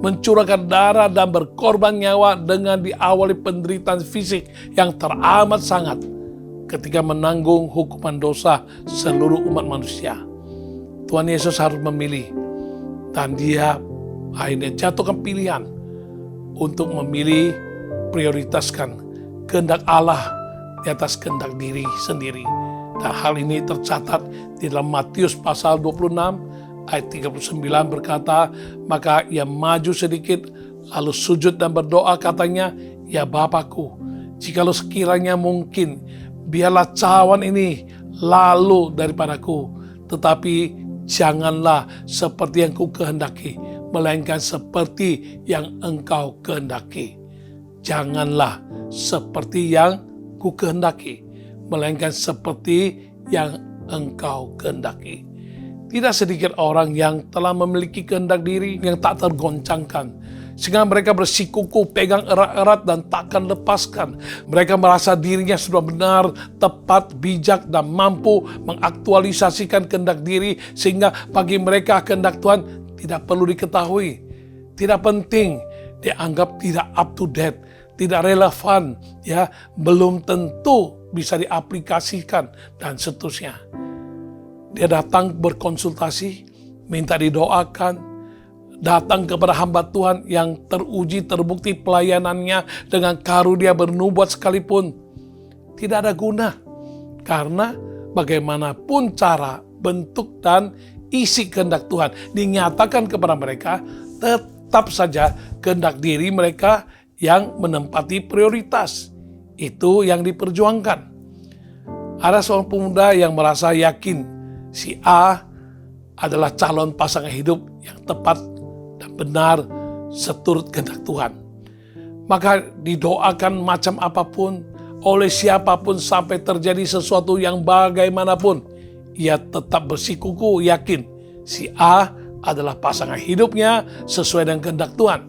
mencurahkan darah dan berkorban nyawa dengan diawali penderitaan fisik yang teramat sangat ketika menanggung hukuman dosa seluruh umat manusia. Tuhan Yesus harus memilih, dan dia akhirnya jatuhkan pilihan untuk memilih prioritaskan kehendak Allah di atas kehendak diri sendiri. Dan hal ini tercatat di dalam Matius pasal 26 ayat 39 berkata, maka ia maju sedikit lalu sujud dan berdoa, katanya, ya Bapakku, jikalau sekiranya mungkin, biarlah cawan ini lalu daripadaku, tetapi janganlah seperti yang ku kehendaki, melainkan seperti yang engkau kehendaki. Janganlah seperti yang ku kehendaki, melainkan seperti yang engkau kehendaki. Tidak sedikit orang yang telah memiliki kehendak diri yang tak tergoncangkan, sehingga mereka bersikukuh, pegang erat-erat dan takkan lepaskan. Mereka merasa dirinya sudah benar, tepat, bijak, dan mampu mengaktualisasikan kehendak diri, sehingga bagi mereka kehendak Tuhan tidak perlu diketahui, tidak penting, dianggap tidak up to date, tidak relevan, ya, belum tentu bisa diaplikasikan, dan seterusnya. Dia datang berkonsultasi, minta didoakan, datang kepada hamba Tuhan yang teruji, terbukti pelayanannya dengan karunia bernubuat sekalipun, tidak ada guna. Karena bagaimanapun cara, bentuk, dan isi kehendak Tuhan dinyatakan kepada mereka, tetap saja kehendak diri mereka yang menempati prioritas. Itu yang diperjuangkan. Ada seorang pemuda yang merasa yakin si A adalah calon pasangan hidup yang tepat dan benar seturut kehendak Tuhan. Maka didoakan macam apapun, oleh siapapun, sampai terjadi sesuatu yang bagaimanapun, ia tetap bersikukuh yakin si A adalah pasangan hidupnya sesuai dengan kehendak Tuhan.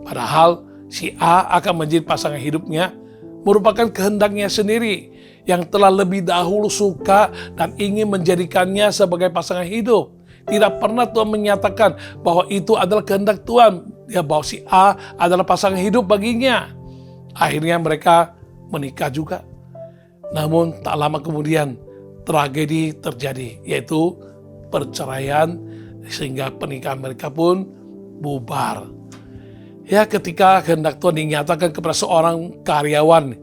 Padahal si A akan menjadi pasangan hidupnya merupakan kehendaknya sendiri yang telah lebih dahulu suka dan ingin menjadikannya sebagai pasangan hidup. Tidak pernah Tuhan menyatakan bahwa itu adalah kehendak Tuhan, ya, bahwa si A adalah pasangan hidup baginya. Akhirnya mereka menikah juga. Namun tak lama kemudian tragedi terjadi, yaitu perceraian, sehingga pernikahan mereka pun bubar. Ya, ketika kehendak Tuhan dinyatakan kepada seorang karyawan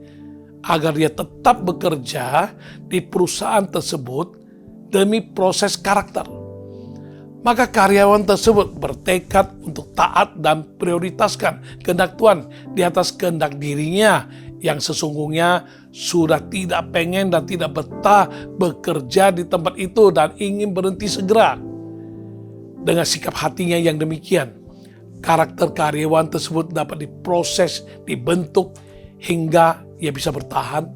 agar dia tetap bekerja di perusahaan tersebut demi proses karakter, maka karyawan tersebut bertekad untuk taat dan prioritaskan kehendak Tuhan di atas kehendak dirinya yang sesungguhnya sudah tidak pengen dan tidak betah bekerja di tempat itu dan ingin berhenti segera. Dengan sikap hatinya yang demikian, karakter karyawan tersebut dapat diproses, dibentuk hingga ia bisa bertahan.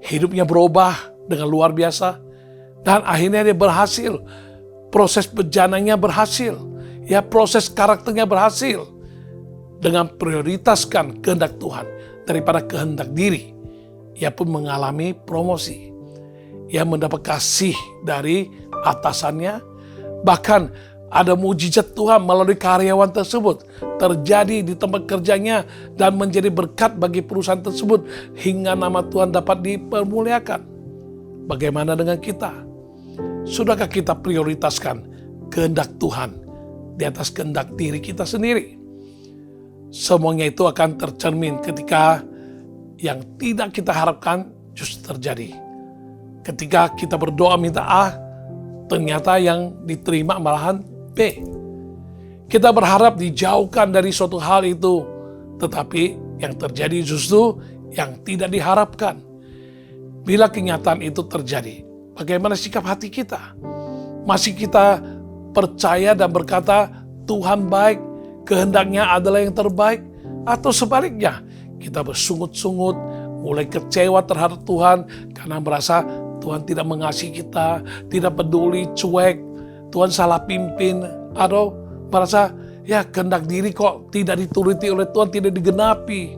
Hidupnya berubah dengan luar biasa dan akhirnya dia berhasil. Proses bejananya berhasil. Ya, proses karakternya berhasil dengan prioritaskan kehendak Tuhan daripada kehendak diri. Ia pun mengalami promosi. Ia mendapat kasih dari atasannya, bahkan ada mujizat Tuhan melalui karyawan tersebut terjadi di tempat kerjanya dan menjadi berkat bagi perusahaan tersebut hingga nama Tuhan dapat dipermuliakan. Bagaimana dengan kita? Sudahkah kita prioritaskan kehendak Tuhan di atas kehendak diri kita sendiri? Semuanya itu akan tercermin ketika yang tidak kita harapkan justru terjadi. Ketika kita berdoa minta A, ternyata yang diterima malahan B. Kita berharap dijauhkan dari suatu hal itu, tetapi yang terjadi justru yang tidak diharapkan. Bila kenyataan itu terjadi, bagaimana sikap hati kita? Masih kita percaya dan berkata, Tuhan baik, kehendaknya adalah yang terbaik? Atau sebaliknya, kita bersungut-sungut, mulai kecewa terhadap Tuhan karena merasa Tuhan tidak mengasihi kita, tidak peduli, cuek, Tuhan salah pimpin, atau merasa ya kehendak diri kok tidak dituruti oleh Tuhan, tidak digenapi.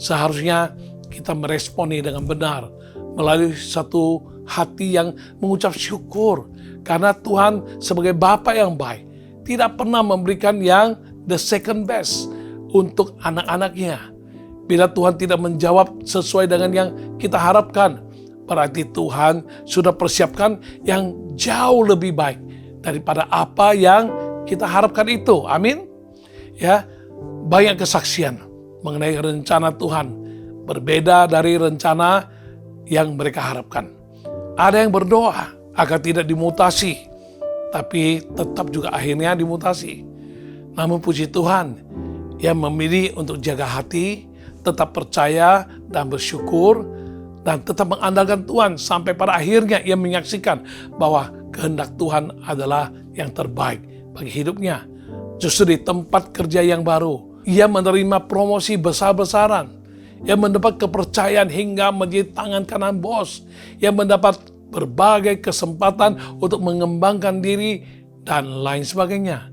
Seharusnya kita meresponi dengan benar melalui satu hati yang mengucap syukur karena Tuhan sebagai Bapa yang baik tidak pernah memberikan yang the second best untuk anak-anaknya. Bila Tuhan tidak menjawab sesuai dengan yang kita harapkan, berarti Tuhan sudah persiapkan yang jauh lebih baik daripada apa yang kita harapkan itu. Amin. Ya, banyak kesaksian mengenai rencana Tuhan berbeda dari rencana yang mereka harapkan. Ada yang berdoa agar tidak dimutasi, tapi tetap juga akhirnya dimutasi. Namun puji Tuhan yang memilih untuk jaga hati, tetap percaya dan bersyukur, dan tetap mengandalkan Tuhan sampai pada akhirnya ia menyaksikan bahwa kehendak Tuhan adalah yang terbaik bagi hidupnya. Justru di tempat kerja yang baru, ia menerima promosi besar-besaran, ia mendapat kepercayaan hingga menjadi tangan kanan bos, ia mendapat berbagai kesempatan untuk mengembangkan diri dan lain sebagainya.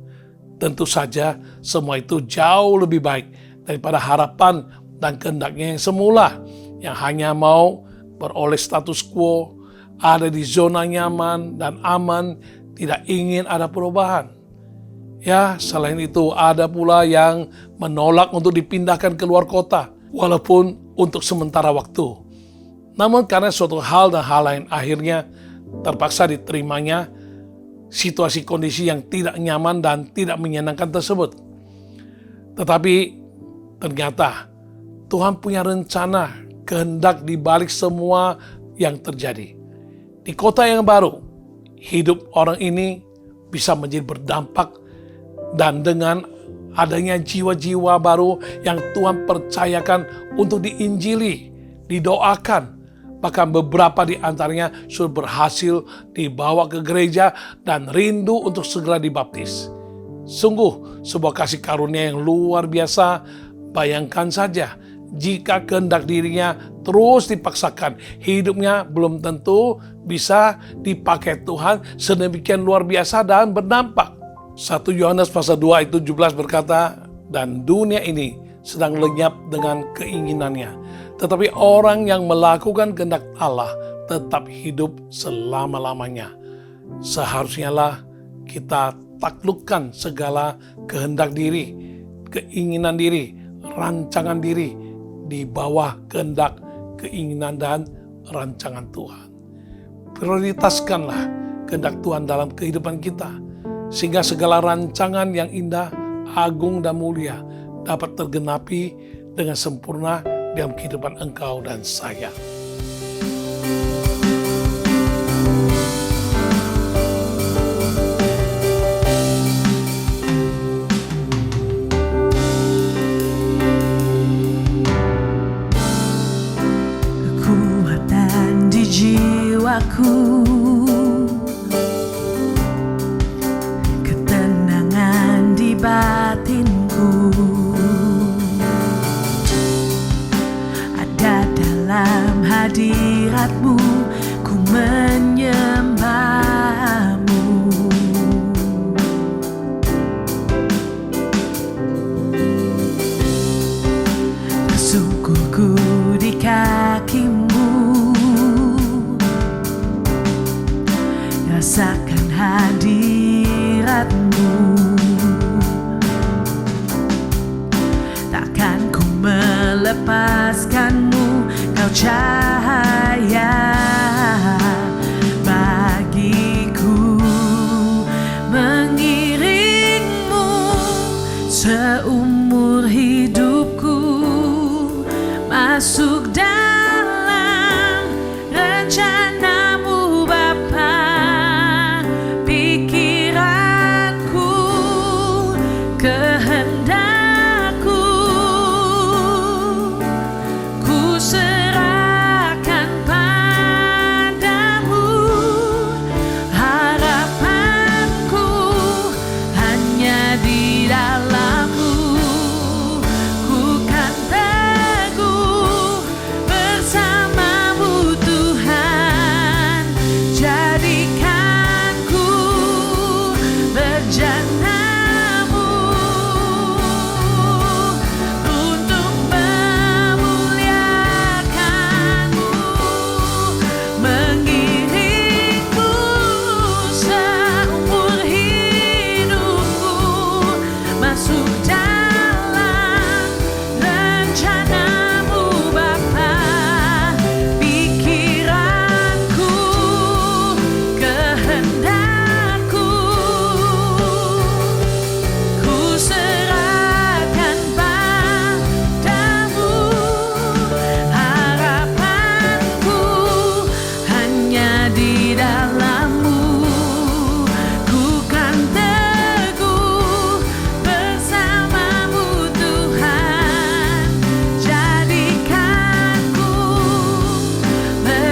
Tentu saja semua itu jauh lebih baik daripada harapan dan kehendaknya yang semula, yang hanya mau beroleh status quo, ada di zona nyaman dan aman, tidak ingin ada perubahan. Ya, selain itu ada pula yang menolak untuk dipindahkan ke luar kota, walaupun untuk sementara waktu. Namun karena suatu hal dan hal lain akhirnya terpaksa diterimanya situasi kondisi yang tidak nyaman dan tidak menyenangkan tersebut. Tetapi ternyata Tuhan punya rencana, kehendak di balik semua yang terjadi. Di kota yang baru, hidup orang ini bisa menjadi berdampak, dan dengan adanya jiwa-jiwa baru yang Tuhan percayakan untuk diinjili, didoakan, bahkan beberapa di antaranya sudah berhasil dibawa ke gereja dan rindu untuk segera dibaptis. Sungguh sebuah kasih karunia yang luar biasa. Bayangkan saja, jika kehendak dirinya terus dipaksakan, hidupnya belum tentu bisa dipakai Tuhan sedemikian luar biasa dan berdampak. 1 Yohanes pasal 2 ayat 17 berkata, dan dunia ini sedang lenyap dengan keinginannya, tetapi orang yang melakukan kehendak Allah tetap hidup selama-lamanya. Seharusnya lah kita taklukkan segala kehendak diri, keinginan diri, rancangan diri di bawah kehendak, keinginan dan rancangan Tuhan. Prioritaskanlah kehendak Tuhan dalam kehidupan kita, sehingga segala rancangan yang indah, agung dan mulia dapat tergenapi dengan sempurna dalam kehidupan engkau dan saya. Kekuatan di jiwaku, ketenangan di batinku, ada dalam hadirat-Mu, ku menyembah-Mu. Bersungguhku di kaki-Mu, rasakan hadirat-Mu.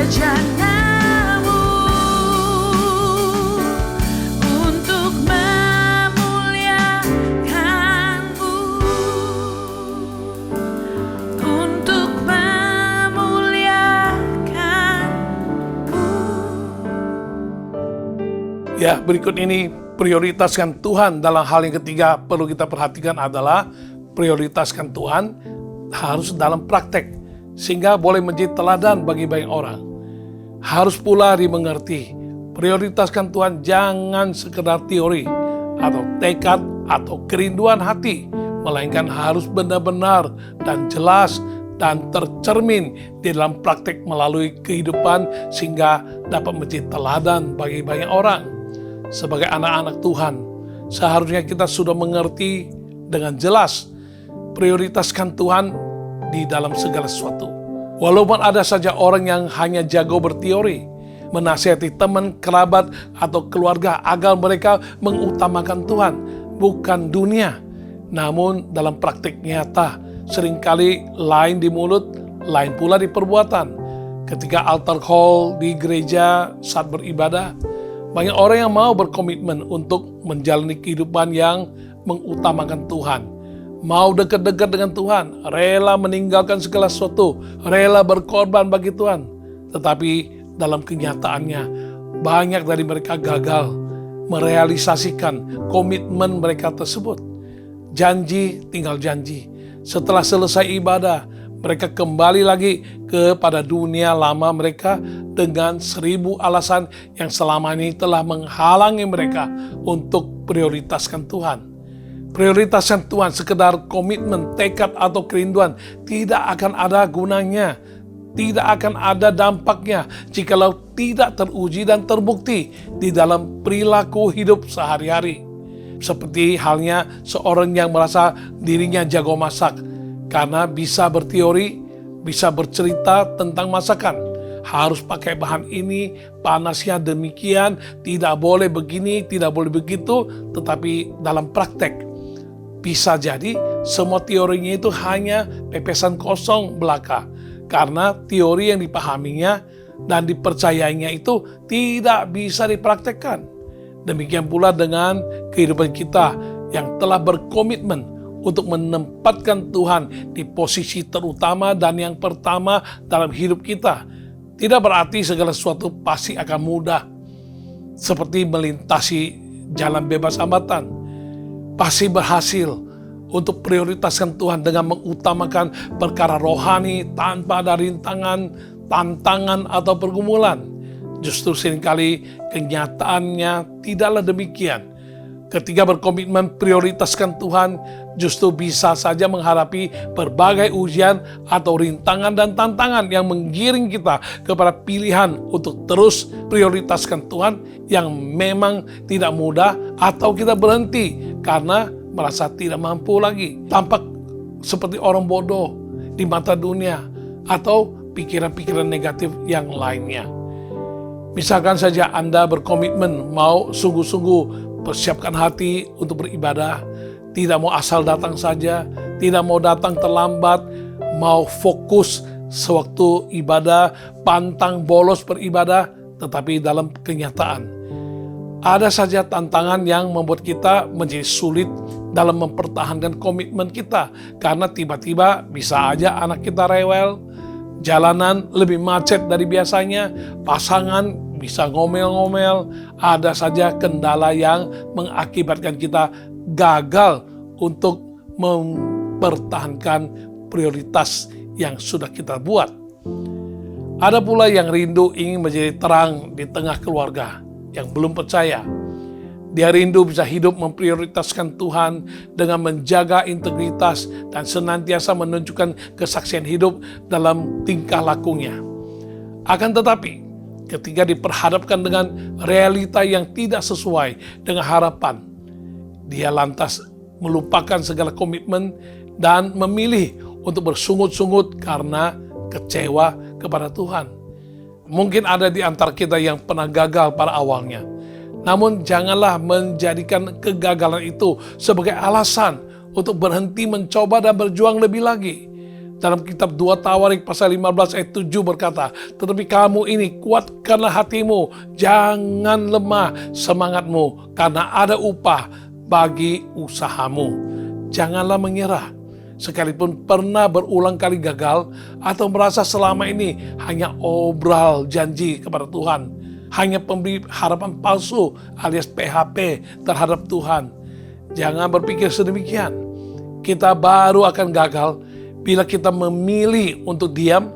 rencanamu untuk memuliakanmu, untuk memuliakanmu. Ya, berikut ini prioritaskan Tuhan dalam hal yang ketiga perlu kita perhatikan adalah prioritaskan Tuhan harus dalam praktek sehingga boleh menjadi teladan bagi banyak orang. Harus pula dimengerti, prioritaskan Tuhan jangan sekedar teori atau tekad atau kerinduan hati, melainkan harus benar-benar dan jelas dan tercermin di dalam praktek melalui kehidupan sehingga dapat menjadi teladan bagi banyak orang. Sebagai anak-anak Tuhan, seharusnya kita sudah mengerti dengan jelas prioritaskan Tuhan di dalam segala sesuatu. Walaupun ada saja orang yang hanya jago berteori, menasihati teman, kerabat, atau keluarga agar mereka mengutamakan Tuhan, bukan dunia. Namun dalam praktik nyata, seringkali lain di mulut, lain pula di perbuatan. Ketika altar call di gereja saat beribadah, banyak orang yang mau berkomitmen untuk menjalani kehidupan yang mengutamakan Tuhan. Mau dekat-dekat dengan Tuhan, rela meninggalkan segala sesuatu, rela berkorban bagi Tuhan. Tetapi dalam kenyataannya, banyak dari mereka gagal merealisasikan komitmen mereka tersebut. Janji tinggal janji. Setelah selesai ibadah, mereka kembali lagi kepada dunia lama mereka dengan 1000 alasan yang selama ini telah menghalangi mereka untuk prioritaskan Tuhan. Prioritaskan Tuhan sekedar komitmen, tekad, atau kerinduan tidak akan ada gunanya, tidak akan ada dampaknya jikalau tidak teruji dan terbukti di dalam perilaku hidup sehari-hari. Seperti halnya seorang yang merasa dirinya jago masak karena bisa berteori, bisa bercerita tentang masakan. Harus pakai bahan ini, panasnya demikian, tidak boleh begini, tidak boleh begitu, tetapi dalam praktek bisa jadi semua teorinya itu hanya pepesan kosong belaka. Karena teori yang dipahaminya dan dipercayainya itu tidak bisa dipraktekkan. Demikian pula dengan kehidupan kita yang telah berkomitmen untuk menempatkan Tuhan di posisi terutama dan yang pertama dalam hidup kita. Tidak berarti segala sesuatu pasti akan mudah. Seperti melintasi jalan bebas hambatan. Pasti berhasil untuk prioritaskan Tuhan dengan mengutamakan perkara rohani tanpa ada rintangan, tantangan, atau pergumulan. Justru seringkali kenyataannya tidaklah demikian. Ketika berkomitmen prioritaskan Tuhan, justru bisa saja menghadapi berbagai ujian atau rintangan dan tantangan yang menggiring kita kepada pilihan untuk terus prioritaskan Tuhan yang memang tidak mudah, atau kita berhenti karena merasa tidak mampu lagi, tampak seperti orang bodoh di mata dunia, atau pikiran-pikiran negatif yang lainnya. Misalkan saja Anda berkomitmen mau sungguh-sungguh persiapkan hati untuk beribadah, tidak mau asal datang saja, tidak mau datang terlambat, mau fokus sewaktu ibadah, pantang bolos beribadah, tetapi dalam kenyataan ada saja tantangan yang membuat kita menjadi sulit dalam mempertahankan komitmen kita. Karena tiba-tiba bisa aja anak kita rewel, jalanan lebih macet dari biasanya, pasangan bisa ngomel-ngomel, ada saja kendala yang mengakibatkan kita gagal untuk mempertahankan prioritas yang sudah kita buat. Ada pula yang rindu ingin menjadi terang di tengah keluarga yang belum percaya. Dia rindu bisa hidup memprioritaskan Tuhan dengan menjaga integritas dan senantiasa menunjukkan kesaksian hidup dalam tingkah lakunya. Akan tetapi, ketika diperhadapkan dengan realita yang tidak sesuai dengan harapan, dia lantas melupakan segala komitmen dan memilih untuk bersungut-sungut karena kecewa kepada Tuhan. Mungkin ada di antara kita yang pernah gagal pada awalnya. Namun janganlah menjadikan kegagalan itu sebagai alasan untuk berhenti mencoba dan berjuang lebih lagi. Dalam kitab 2 Tawarik pasal 15 ayat 7 berkata, tetapi kamu ini kuatkanlah hatimu, jangan lemah semangatmu, karena ada upah bagi usahamu. Janganlah menyerah. Sekalipun pernah berulang kali gagal atau merasa selama ini hanya obral janji kepada Tuhan, hanya pemberi harapan palsu alias PHP terhadap Tuhan. Jangan berpikir sedemikian. Kita baru akan gagal bila kita memilih untuk diam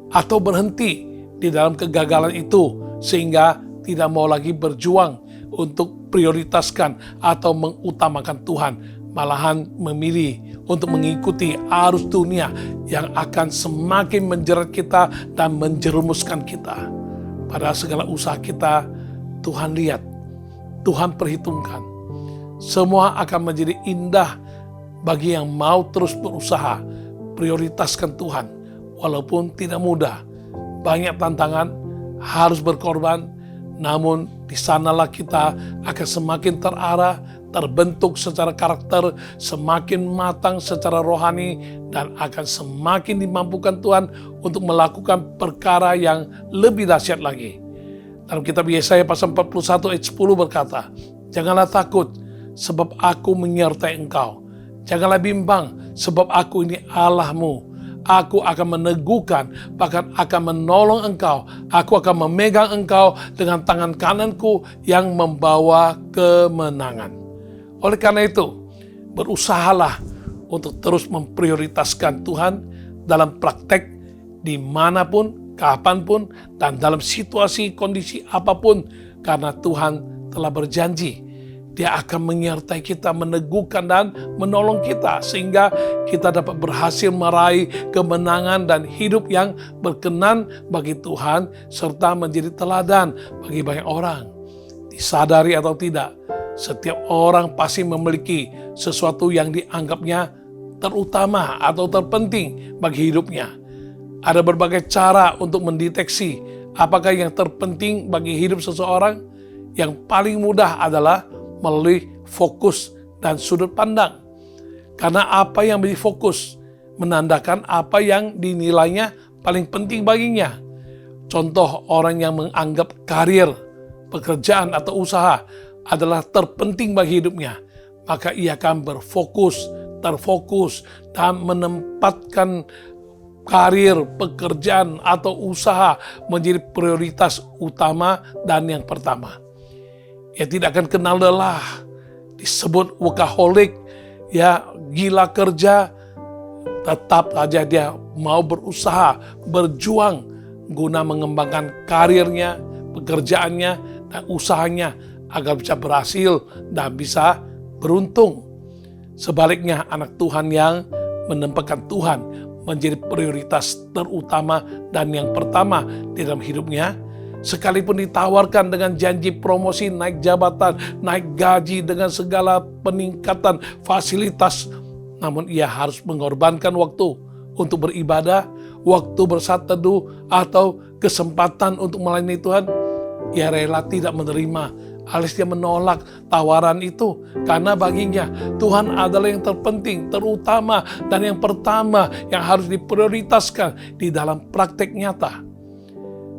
atau berhenti di dalam kegagalan itu, sehingga tidak mau lagi berjuang untuk prioritaskan atau mengutamakan Tuhan, malahan memilih untuk mengikuti arus dunia yang akan semakin menjerat kita dan menjerumuskan kita. Pada segala usaha kita, Tuhan lihat, Tuhan perhitungkan. Semua akan menjadi indah bagi yang mau terus berusaha, prioritaskan Tuhan. Walaupun tidak mudah, banyak tantangan, harus berkorban, namun di sanalah kita akan semakin terarah, terbentuk secara karakter, semakin matang secara rohani, dan akan semakin dimampukan Tuhan untuk melakukan perkara yang lebih dahsyat lagi. Dalam kitab Yesaya pasal 41 ayat 10 berkata, janganlah takut sebab aku menyertai engkau. Janganlah bimbang sebab aku ini Allahmu. Aku akan meneguhkan, bahkan akan menolong engkau. Aku akan memegang engkau dengan tangan kananku yang membawa kemenangan. Oleh karena itu, berusahalah untuk terus memprioritaskan Tuhan dalam praktek dimanapun, kapanpun, dan dalam situasi kondisi apapun. Karena Tuhan telah berjanji, Dia akan menyertai kita, meneguhkan dan menolong kita, sehingga kita dapat berhasil meraih kemenangan dan hidup yang berkenan bagi Tuhan, serta menjadi teladan bagi banyak orang. Disadari atau tidak, setiap orang pasti memiliki sesuatu yang dianggapnya terutama atau terpenting bagi hidupnya. Ada berbagai cara untuk mendeteksi apakah yang terpenting bagi hidup seseorang. Yang paling mudah adalah melalui fokus dan sudut pandang. Karena apa yang menjadi fokus menandakan apa yang dinilainya paling penting baginya. Contoh orang yang menganggap karir, pekerjaan atau usaha adalah terpenting bagi hidupnya, maka ia akan terfokus dan menempatkan karir, pekerjaan atau usaha menjadi prioritas utama dan yang pertama. Ia tidak akan kenal lelah, disebut workaholic, ya gila kerja, tetap saja dia mau berusaha, berjuang guna mengembangkan karirnya, pekerjaannya, dan usahanya agar bisa berhasil dan bisa beruntung. Sebaliknya, anak Tuhan yang menempatkan Tuhan menjadi prioritas terutama dan yang pertama di dalam hidupnya, sekalipun ditawarkan dengan janji promosi, naik jabatan, naik gaji dengan segala peningkatan fasilitas, namun ia harus mengorbankan waktu untuk beribadah, waktu bersaat teduh, atau kesempatan untuk melayani Tuhan. Ia rela tidak menerima, alias dia menolak tawaran itu, karena baginya Tuhan adalah yang terpenting, terutama, dan yang pertama yang harus diprioritaskan di dalam praktek nyata.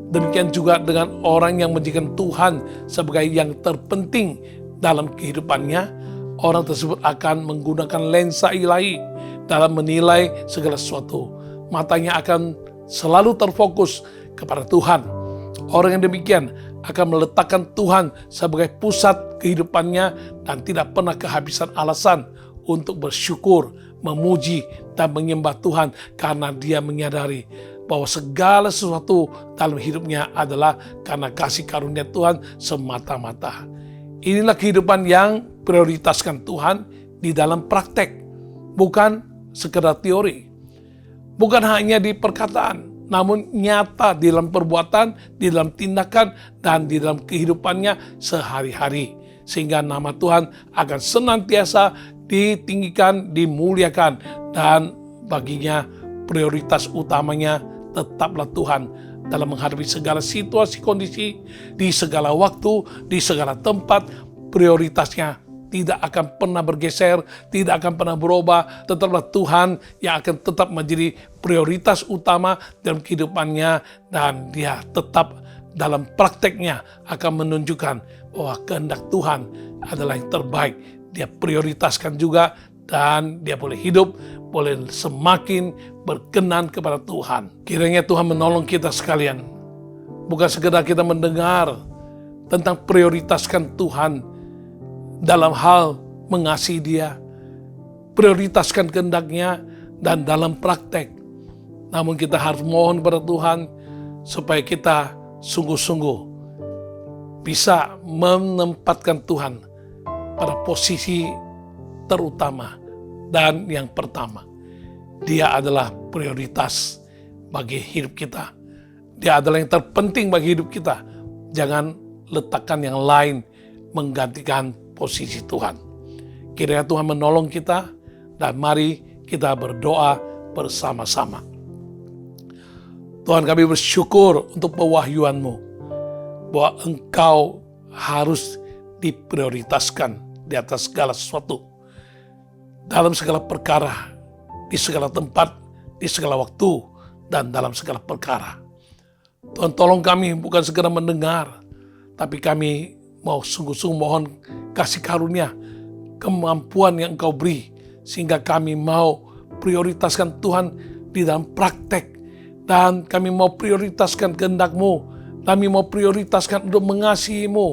Demikian juga dengan orang yang menjadikan Tuhan sebagai yang terpenting dalam kehidupannya. Orang tersebut akan menggunakan lensa ilahi dalam menilai segala sesuatu. Matanya akan selalu terfokus kepada Tuhan. Orang yang demikian akan meletakkan Tuhan sebagai pusat kehidupannya dan tidak pernah kehabisan alasan untuk bersyukur, memuji, dan menyembah Tuhan, karena dia menyadari bahwa segala sesuatu dalam hidupnya adalah karena kasih karunia Tuhan semata-mata. Inilah kehidupan yang prioritaskan Tuhan di dalam praktek, bukan sekedar teori. Bukan hanya di perkataan, namun nyata di dalam perbuatan, di dalam tindakan, dan di dalam kehidupannya sehari-hari. Sehingga nama Tuhan akan senantiasa ditinggikan, dimuliakan, dan baginya prioritas utamanya tetaplah Tuhan dalam menghadapi segala situasi kondisi, di segala waktu, di segala tempat. Prioritasnya tidak akan pernah bergeser, tidak akan pernah berubah. Tetaplah Tuhan yang akan tetap menjadi prioritas utama dalam kehidupannya, dan dia tetap dalam prakteknya akan menunjukkan bahwa kehendak Tuhan adalah yang terbaik. Dia prioritaskan juga, dan dia boleh hidup, boleh semakin berkenan kepada Tuhan. Kiranya Tuhan menolong kita sekalian. Bukan sekedar kita mendengar tentang prioritaskan Tuhan dalam hal mengasihi Dia, prioritaskan kehendaknya, dan dalam praktek. Namun kita harus mohon kepada Tuhan supaya kita sungguh-sungguh bisa menempatkan Tuhan pada posisi terutama dan yang pertama. Dia adalah prioritas bagi hidup kita. Dia adalah yang terpenting bagi hidup kita. Jangan letakkan yang lain menggantikan posisi Tuhan. Kiranya Tuhan menolong kita, dan mari kita berdoa bersama-sama. Tuhan, kami bersyukur untuk pewahyuan-Mu bahwa Engkau harus diprioritaskan di atas segala sesuatu, dalam segala perkara, di segala tempat, di segala waktu, dan dalam segala perkara. Tuhan, tolong kami bukan sekedar mendengar, tapi kami mau sungguh-sungguh mohon kasih karunia, kemampuan yang Engkau beri, sehingga kami mau prioritaskan Tuhan di dalam praktek, dan kami mau prioritaskan kehendak-Mu, kami mau prioritaskan untuk mengasihi-Mu,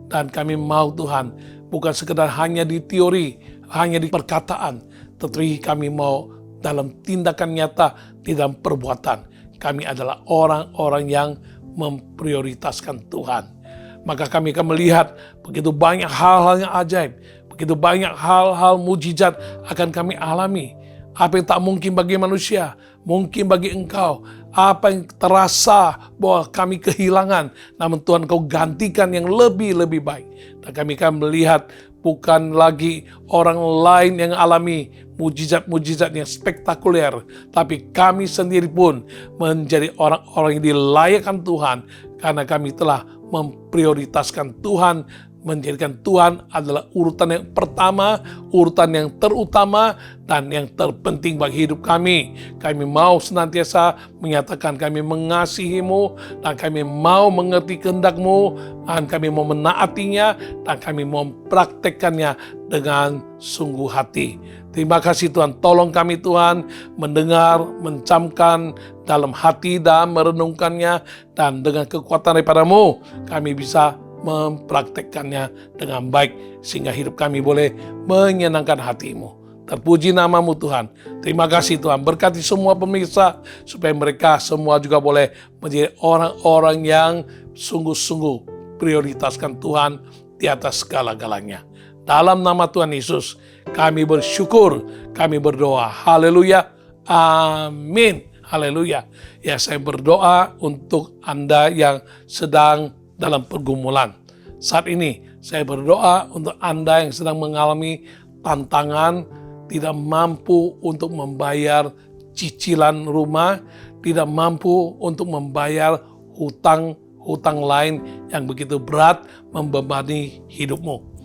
dan kami mau Tuhan bukan sekedar hanya di teori, hanya di perkataan, tetapi kami mau dalam tindakan nyata, di dalam perbuatan. Kami adalah orang-orang yang memprioritaskan Tuhan. Maka kami akan melihat begitu banyak hal-hal yang ajaib, begitu banyak hal-hal mujizat akan kami alami. Apa yang tak mungkin bagi manusia, mungkin bagi Engkau. Apa yang terasa bahwa kami kehilangan, namun Tuhan Kau gantikan yang lebih-lebih baik. Dan kami akan melihat bukan lagi orang lain yang alami mujizat-mujizat yang spektakuler, tapi kami sendiri pun menjadi orang-orang yang dilayakkan Tuhan, karena kami telah memprioritaskan Tuhan, menjadikan Tuhan adalah urutan yang pertama, urutan yang terutama, dan yang terpenting bagi hidup kami. Kami mau senantiasa menyatakan kami mengasihi-Mu, dan kami mau mengerti kehendak-Mu, dan kami mau menaatinya, dan kami mau mempraktekkannya dengan sungguh hati. Terima kasih Tuhan, tolong kami Tuhan mendengar, mencamkan dalam hati dan merenungkannya, dan dengan kekuatan daripada-Mu kami bisa mempraktekkannya dengan baik, sehingga hidup kami boleh menyenangkan hati-Mu. Terpuji nama-Mu Tuhan. Terima kasih Tuhan, berkati semua pemirsa supaya mereka semua juga boleh menjadi orang-orang yang sungguh-sungguh prioritaskan Tuhan di atas segala-galanya. Dalam nama Tuhan Yesus kami bersyukur, kami berdoa. Haleluya, amin. Haleluya. Ya, saya berdoa untuk Anda yang sedang dalam pergumulan. Saat ini saya berdoa untuk Anda yang sedang mengalami tantangan, tidak mampu untuk membayar cicilan rumah, tidak mampu untuk membayar hutang lain yang begitu berat membebani hidupmu.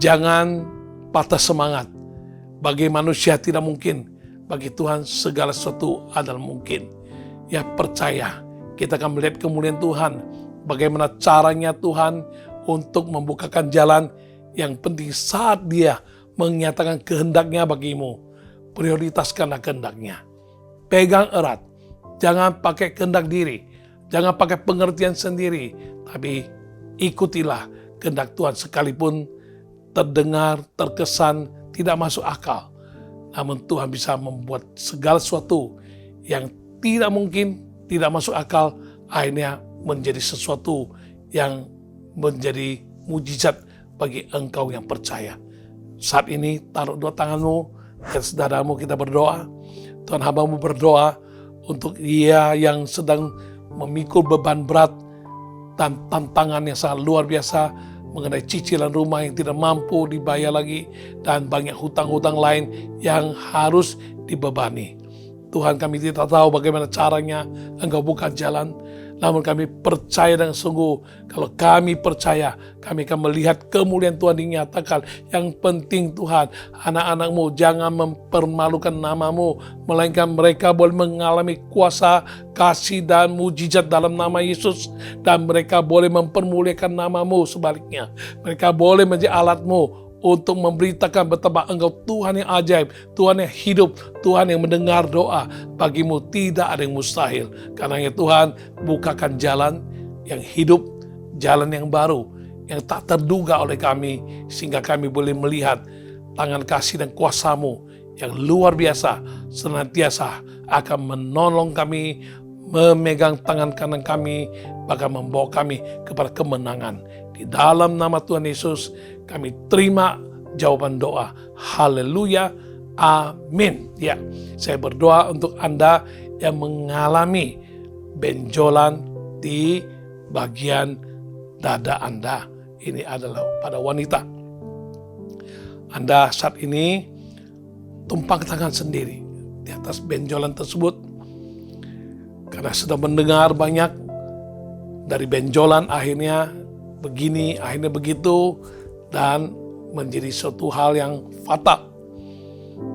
Jangan patah semangat. Bagi manusia tidak mungkin, bagi Tuhan segala sesuatu adalah mungkin. Ya, percaya, kita akan melihat kemuliaan Tuhan. Bagaimana caranya Tuhan untuk membukakan jalan. Yang penting saat Dia menyatakan kehendaknya bagimu, prioritaskanlah kehendaknya. Pegang erat, jangan pakai kehendak diri, jangan pakai pengertian sendiri, tapi ikutilah kehendak Tuhan sekalipun terdengar, terkesan tidak masuk akal. Namun Tuhan bisa membuat segala sesuatu yang tidak mungkin, tidak masuk akal, akhirnya menjadi sesuatu yang menjadi mujizat bagi engkau yang percaya. Saat ini taruh dua tanganmu dan saudaramu, kita berdoa. Tuhan, hamba-Mu berdoa untuk dia yang sedang memikul beban berat dan tantangan yang sangat luar biasa mengenai cicilan rumah yang tidak mampu dibayar lagi, dan banyak hutang-hutang lain yang harus dibebani. Tuhan, kami tidak tahu bagaimana caranya Engkau buka jalan, namun kami percaya dengan sungguh. Kalau kami percaya, kami akan melihat kemuliaan Tuhan dinyatakan. Yang penting Tuhan, anak-anak-Mu jangan mempermalukan nama-Mu, melainkan mereka boleh mengalami kuasa, kasih, dan mujizat dalam nama Yesus. Dan mereka boleh mempermuliakan nama-Mu sebaliknya. Mereka boleh menjadi alat-Mu untuk memberitakan betapa Engkau Tuhan yang ajaib, Tuhan yang hidup, Tuhan yang mendengar doa. Bagimu tidak ada yang mustahil. Karena ya Tuhan, bukakan jalan yang hidup, jalan yang baru, yang tak terduga oleh kami, sehingga kami boleh melihat tangan kasih dan kuasa-Mu yang luar biasa, senantiasa akan menolong kami, memegang tangan kanan kami, bahkan membawa kami kepada kemenangan. Di dalam nama Tuhan Yesus, kami terima jawaban doa. Haleluya. Amin. Ya, saya berdoa untuk Anda yang mengalami benjolan di bagian dada Anda. Ini adalah pada wanita. Anda saat ini tumpang tangan sendiri di atas benjolan tersebut. Karena sudah mendengar banyak dari benjolan, akhirnya begini, akhirnya begitu, dan menjadi suatu hal yang fatal.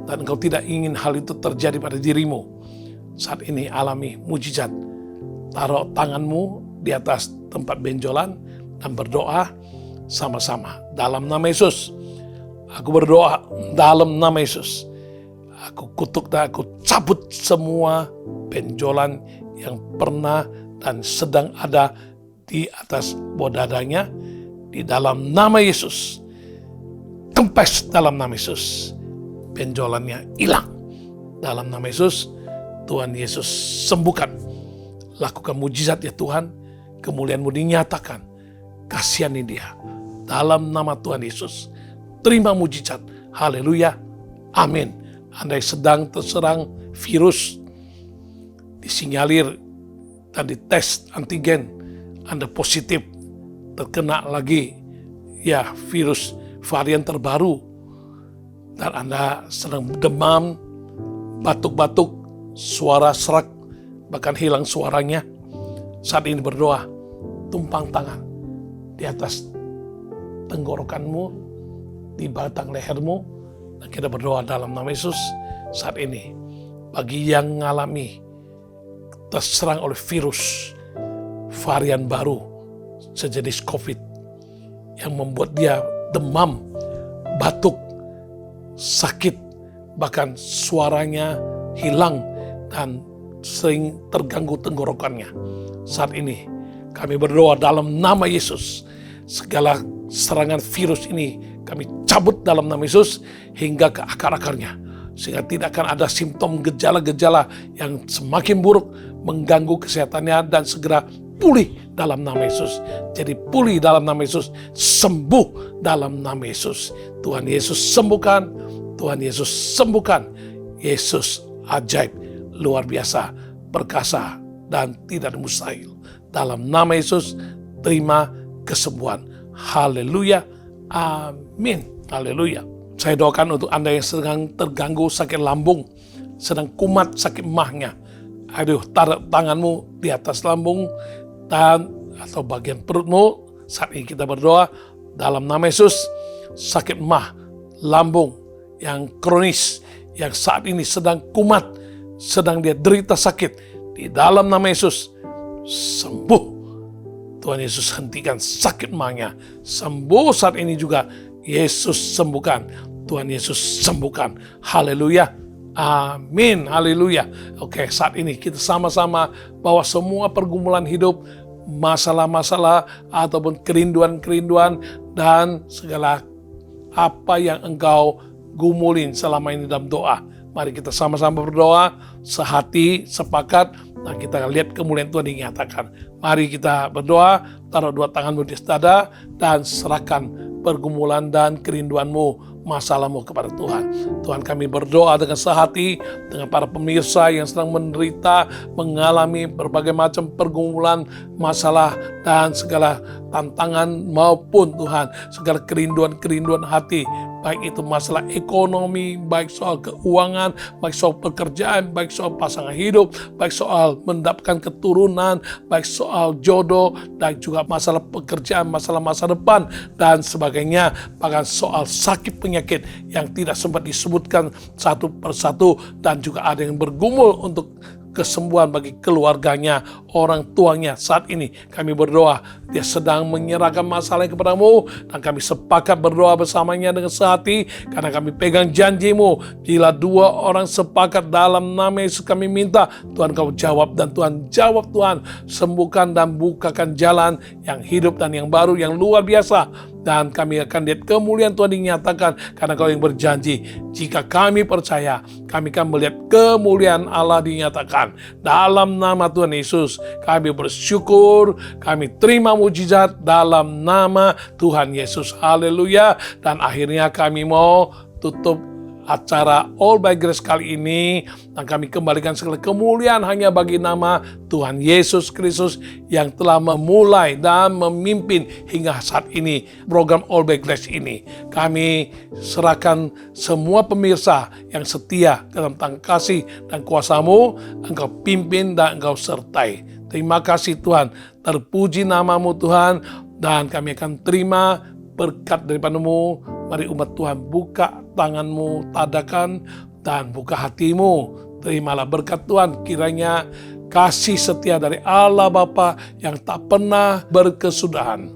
Dan engkau tidak ingin hal itu terjadi pada dirimu. Saat ini alami mujizat. Taruh tanganmu di atas tempat benjolan dan berdoa sama-sama. Dalam nama Yesus, aku berdoa dalam nama Yesus. Aku kutuk dan aku cabut semua benjolan yang pernah dan sedang ada di atas dadanya, di dalam nama Yesus. Kempes dalam nama Yesus. Benjolannya hilang. Dalam nama Yesus, Tuhan Yesus sembuhkan. Lakukan mujizat ya Tuhan. Kemuliaan-Mu dinyatakan. Kasihani dia. Dalam nama Tuhan Yesus. Terima mujizat. Haleluya. Amin. Anda yang sedang terserang virus, disinyalir dan dites antigen, Anda positif terkena lagi ya virus varian terbaru, dan Anda sedang demam, batuk-batuk, suara serak, bahkan hilang suaranya. Saat ini berdoa, tumpang tangan di atas tenggorokanmu, di batang lehermu, dan kita berdoa dalam nama Yesus saat ini. Bagi yang mengalami terserang oleh virus varian baru sejenis COVID yang membuat dia demam, batuk, sakit, bahkan suaranya hilang dan sering terganggu tenggorokannya. Saat ini kami berdoa dalam nama Yesus, segala serangan virus ini kami cabut dalam nama Yesus hingga ke akar-akarnya, sehingga tidak akan ada simptom gejala-gejala yang semakin buruk mengganggu kesehatannya, dan segera pulih dalam nama Yesus. Jadi pulih dalam nama Yesus, sembuh dalam nama Yesus. Tuhan Yesus sembuhkan, Tuhan Yesus sembuhkan. Yesus ajaib, luar biasa, perkasa, dan tidak mustahil. Dalam nama Yesus, terima kesembuhan. Haleluya. Amin. Haleluya. Saya doakan untuk Anda yang sedang terganggu sakit lambung, sedang kumat sakit emahnya. Aduh, taruh tanganmu di atas lambung dan atau bagian perutmu. Saat ini kita berdoa dalam nama Yesus. Sakit emah, lambung yang kronis, yang saat ini sedang kumat, sedang dia derita sakit, di dalam nama Yesus sembuh. Tuhan Yesus hentikan sakit emahnya. Sembuh saat ini juga. Yesus sembuhkan. Tuhan Yesus sembuhkan. Haleluya. Amin. Haleluya. Oke, saat ini kita sama-sama bahwa semua pergumulan hidup, masalah-masalah ataupun kerinduan-kerinduan dan segala apa yang engkau gumulin selama ini dalam doa. Mari kita sama-sama berdoa, sehati, sepakat, dan kita lihat kemuliaan Tuhan dinyatakan. Mari kita berdoa, taruh dua tanganmu di dada, dan serahkan pergumulan dan kerinduanmu, masalahmu kepada Tuhan. Tuhan, kami berdoa dengan sehati dengan para pemirsa yang sedang menderita, mengalami berbagai macam pergumulan, masalah, dan segala tantangan maupun Tuhan, segala kerinduan-kerinduan hati. baik itu masalah ekonomi, baik soal keuangan, baik soal pekerjaan, baik soal pasangan hidup, baik soal mendapatkan keturunan, baik soal jodoh, dan juga masalah pekerjaan, masalah masa depan, dan sebagainya. Bahkan soal sakit penyakit yang tidak sempat disebutkan satu persatu, dan juga ada yang bergumul untuk kesembuhan bagi keluarganya, orang tuanya. Saat ini kami berdoa, dia sedang menyerahkan masalahnya kepadamu, dan kami sepakat berdoa bersamanya dengan sehati, karena kami pegang janjimu, bila dua orang sepakat dalam nama Yesus kami minta, Tuhan kau jawab, dan Tuhan jawab. Tuhan sembuhkan dan bukakan jalan yang hidup dan yang baru, yang luar biasa. Dan kami akan lihat kemuliaan Tuhan dinyatakan, karena kau yang berjanji, jika kami percaya, kami akan melihat kemuliaan Allah dinyatakan. Dalam nama Tuhan Yesus kami bersyukur, kami terima mujizat dalam nama Tuhan Yesus. Haleluya. Dan akhirnya kami mau tutup acara All by Grace kali ini, dan kami kembalikan segala kemuliaan hanya bagi nama Tuhan Yesus Kristus yang telah memulai dan memimpin hingga saat ini program All by Grace ini. Kami serahkan semua pemirsa yang setia dalam tangan kasih dan kuasa-Mu, Engkau pimpin dan Engkau sertai. Terima kasih Tuhan, terpuji nama-Mu Tuhan, dan kami akan terima berkat daripada-Mu. Mari umat Tuhan buka tanganmu, tadakan, dan buka hatimu. Terimalah berkat Tuhan. Kiranya kasih setia dari Allah Bapa yang tak pernah berkesudahan,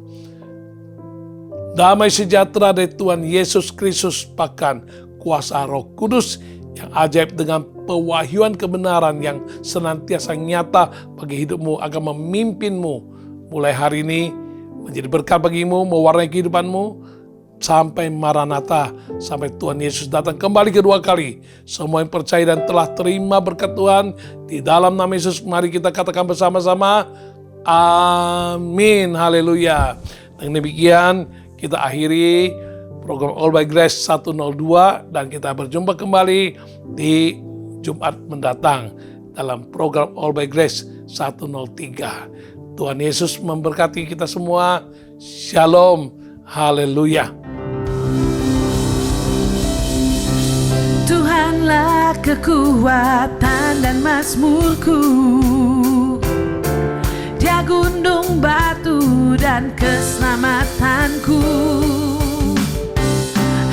damai sejahtera dari Tuhan Yesus Kristus, bahkan kuasa Roh Kudus yang ajaib dengan pewahyuan kebenaran yang senantiasa nyata bagi hidupmu akan memimpinmu mulai hari ini menjadi berkat bagimu, mewarnai kehidupanmu sampai Maranatha, sampai Tuhan Yesus datang kembali kedua kali. Semua yang percaya dan telah terima berkat Tuhan di dalam nama Yesus, mari kita katakan bersama-sama, amin, haleluya. Dengan demikian kita akhiri program All by Grace 102, dan kita berjumpa kembali di Jumat mendatang dalam program All by Grace 103. Tuhan Yesus memberkati kita semua. Shalom, haleluya. Tuhanlah kekuatan dan mazmurku, Dia gunung batu dan keselamatanku.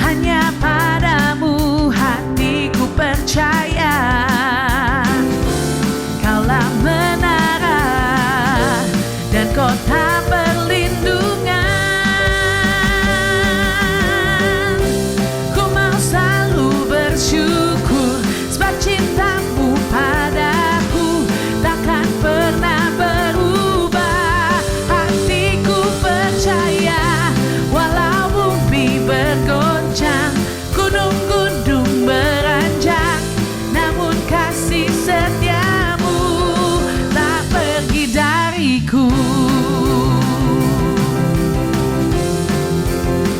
Hanya padamu hatiku percaya, Kaulah menara dan kota perlindungan. Ku mau selalu bersyukur, sebab cintamu padaku takkan pernah berubah. Hatiku percaya, walau bumi bergoncang, gunung-gunung beranjak, namun kasih setiamu tak pergi dariku.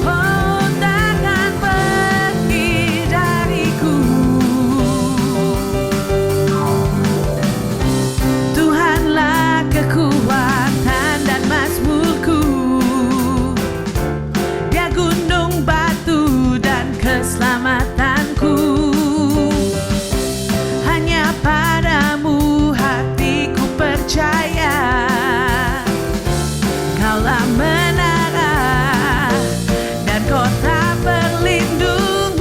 Oh, takkan pergi dariku. Tuhanlah kekuatan dan mazmurku, Dia gunung batu dan keselamatanku. Hanya padamu hatiku percaya, Kaulah menara dan kota perlindungan.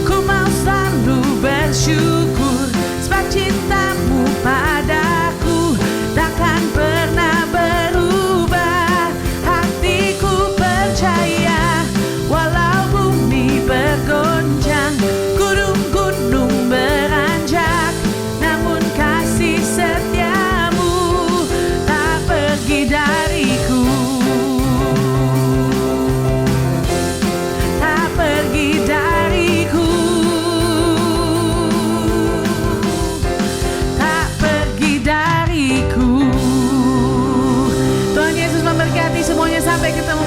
Ku mau selalu bersyukur, sebab cintamu padaku takkan pernah berubah. Hatiku percaya, walau bumi bergoncang, gunung-gunung beranjak, namun kasih setiamu tak pergi dariku. Tak pergi dariku. Tak pergi dariku. Tuhan Yesus memberkati semuanya, sampai ketemu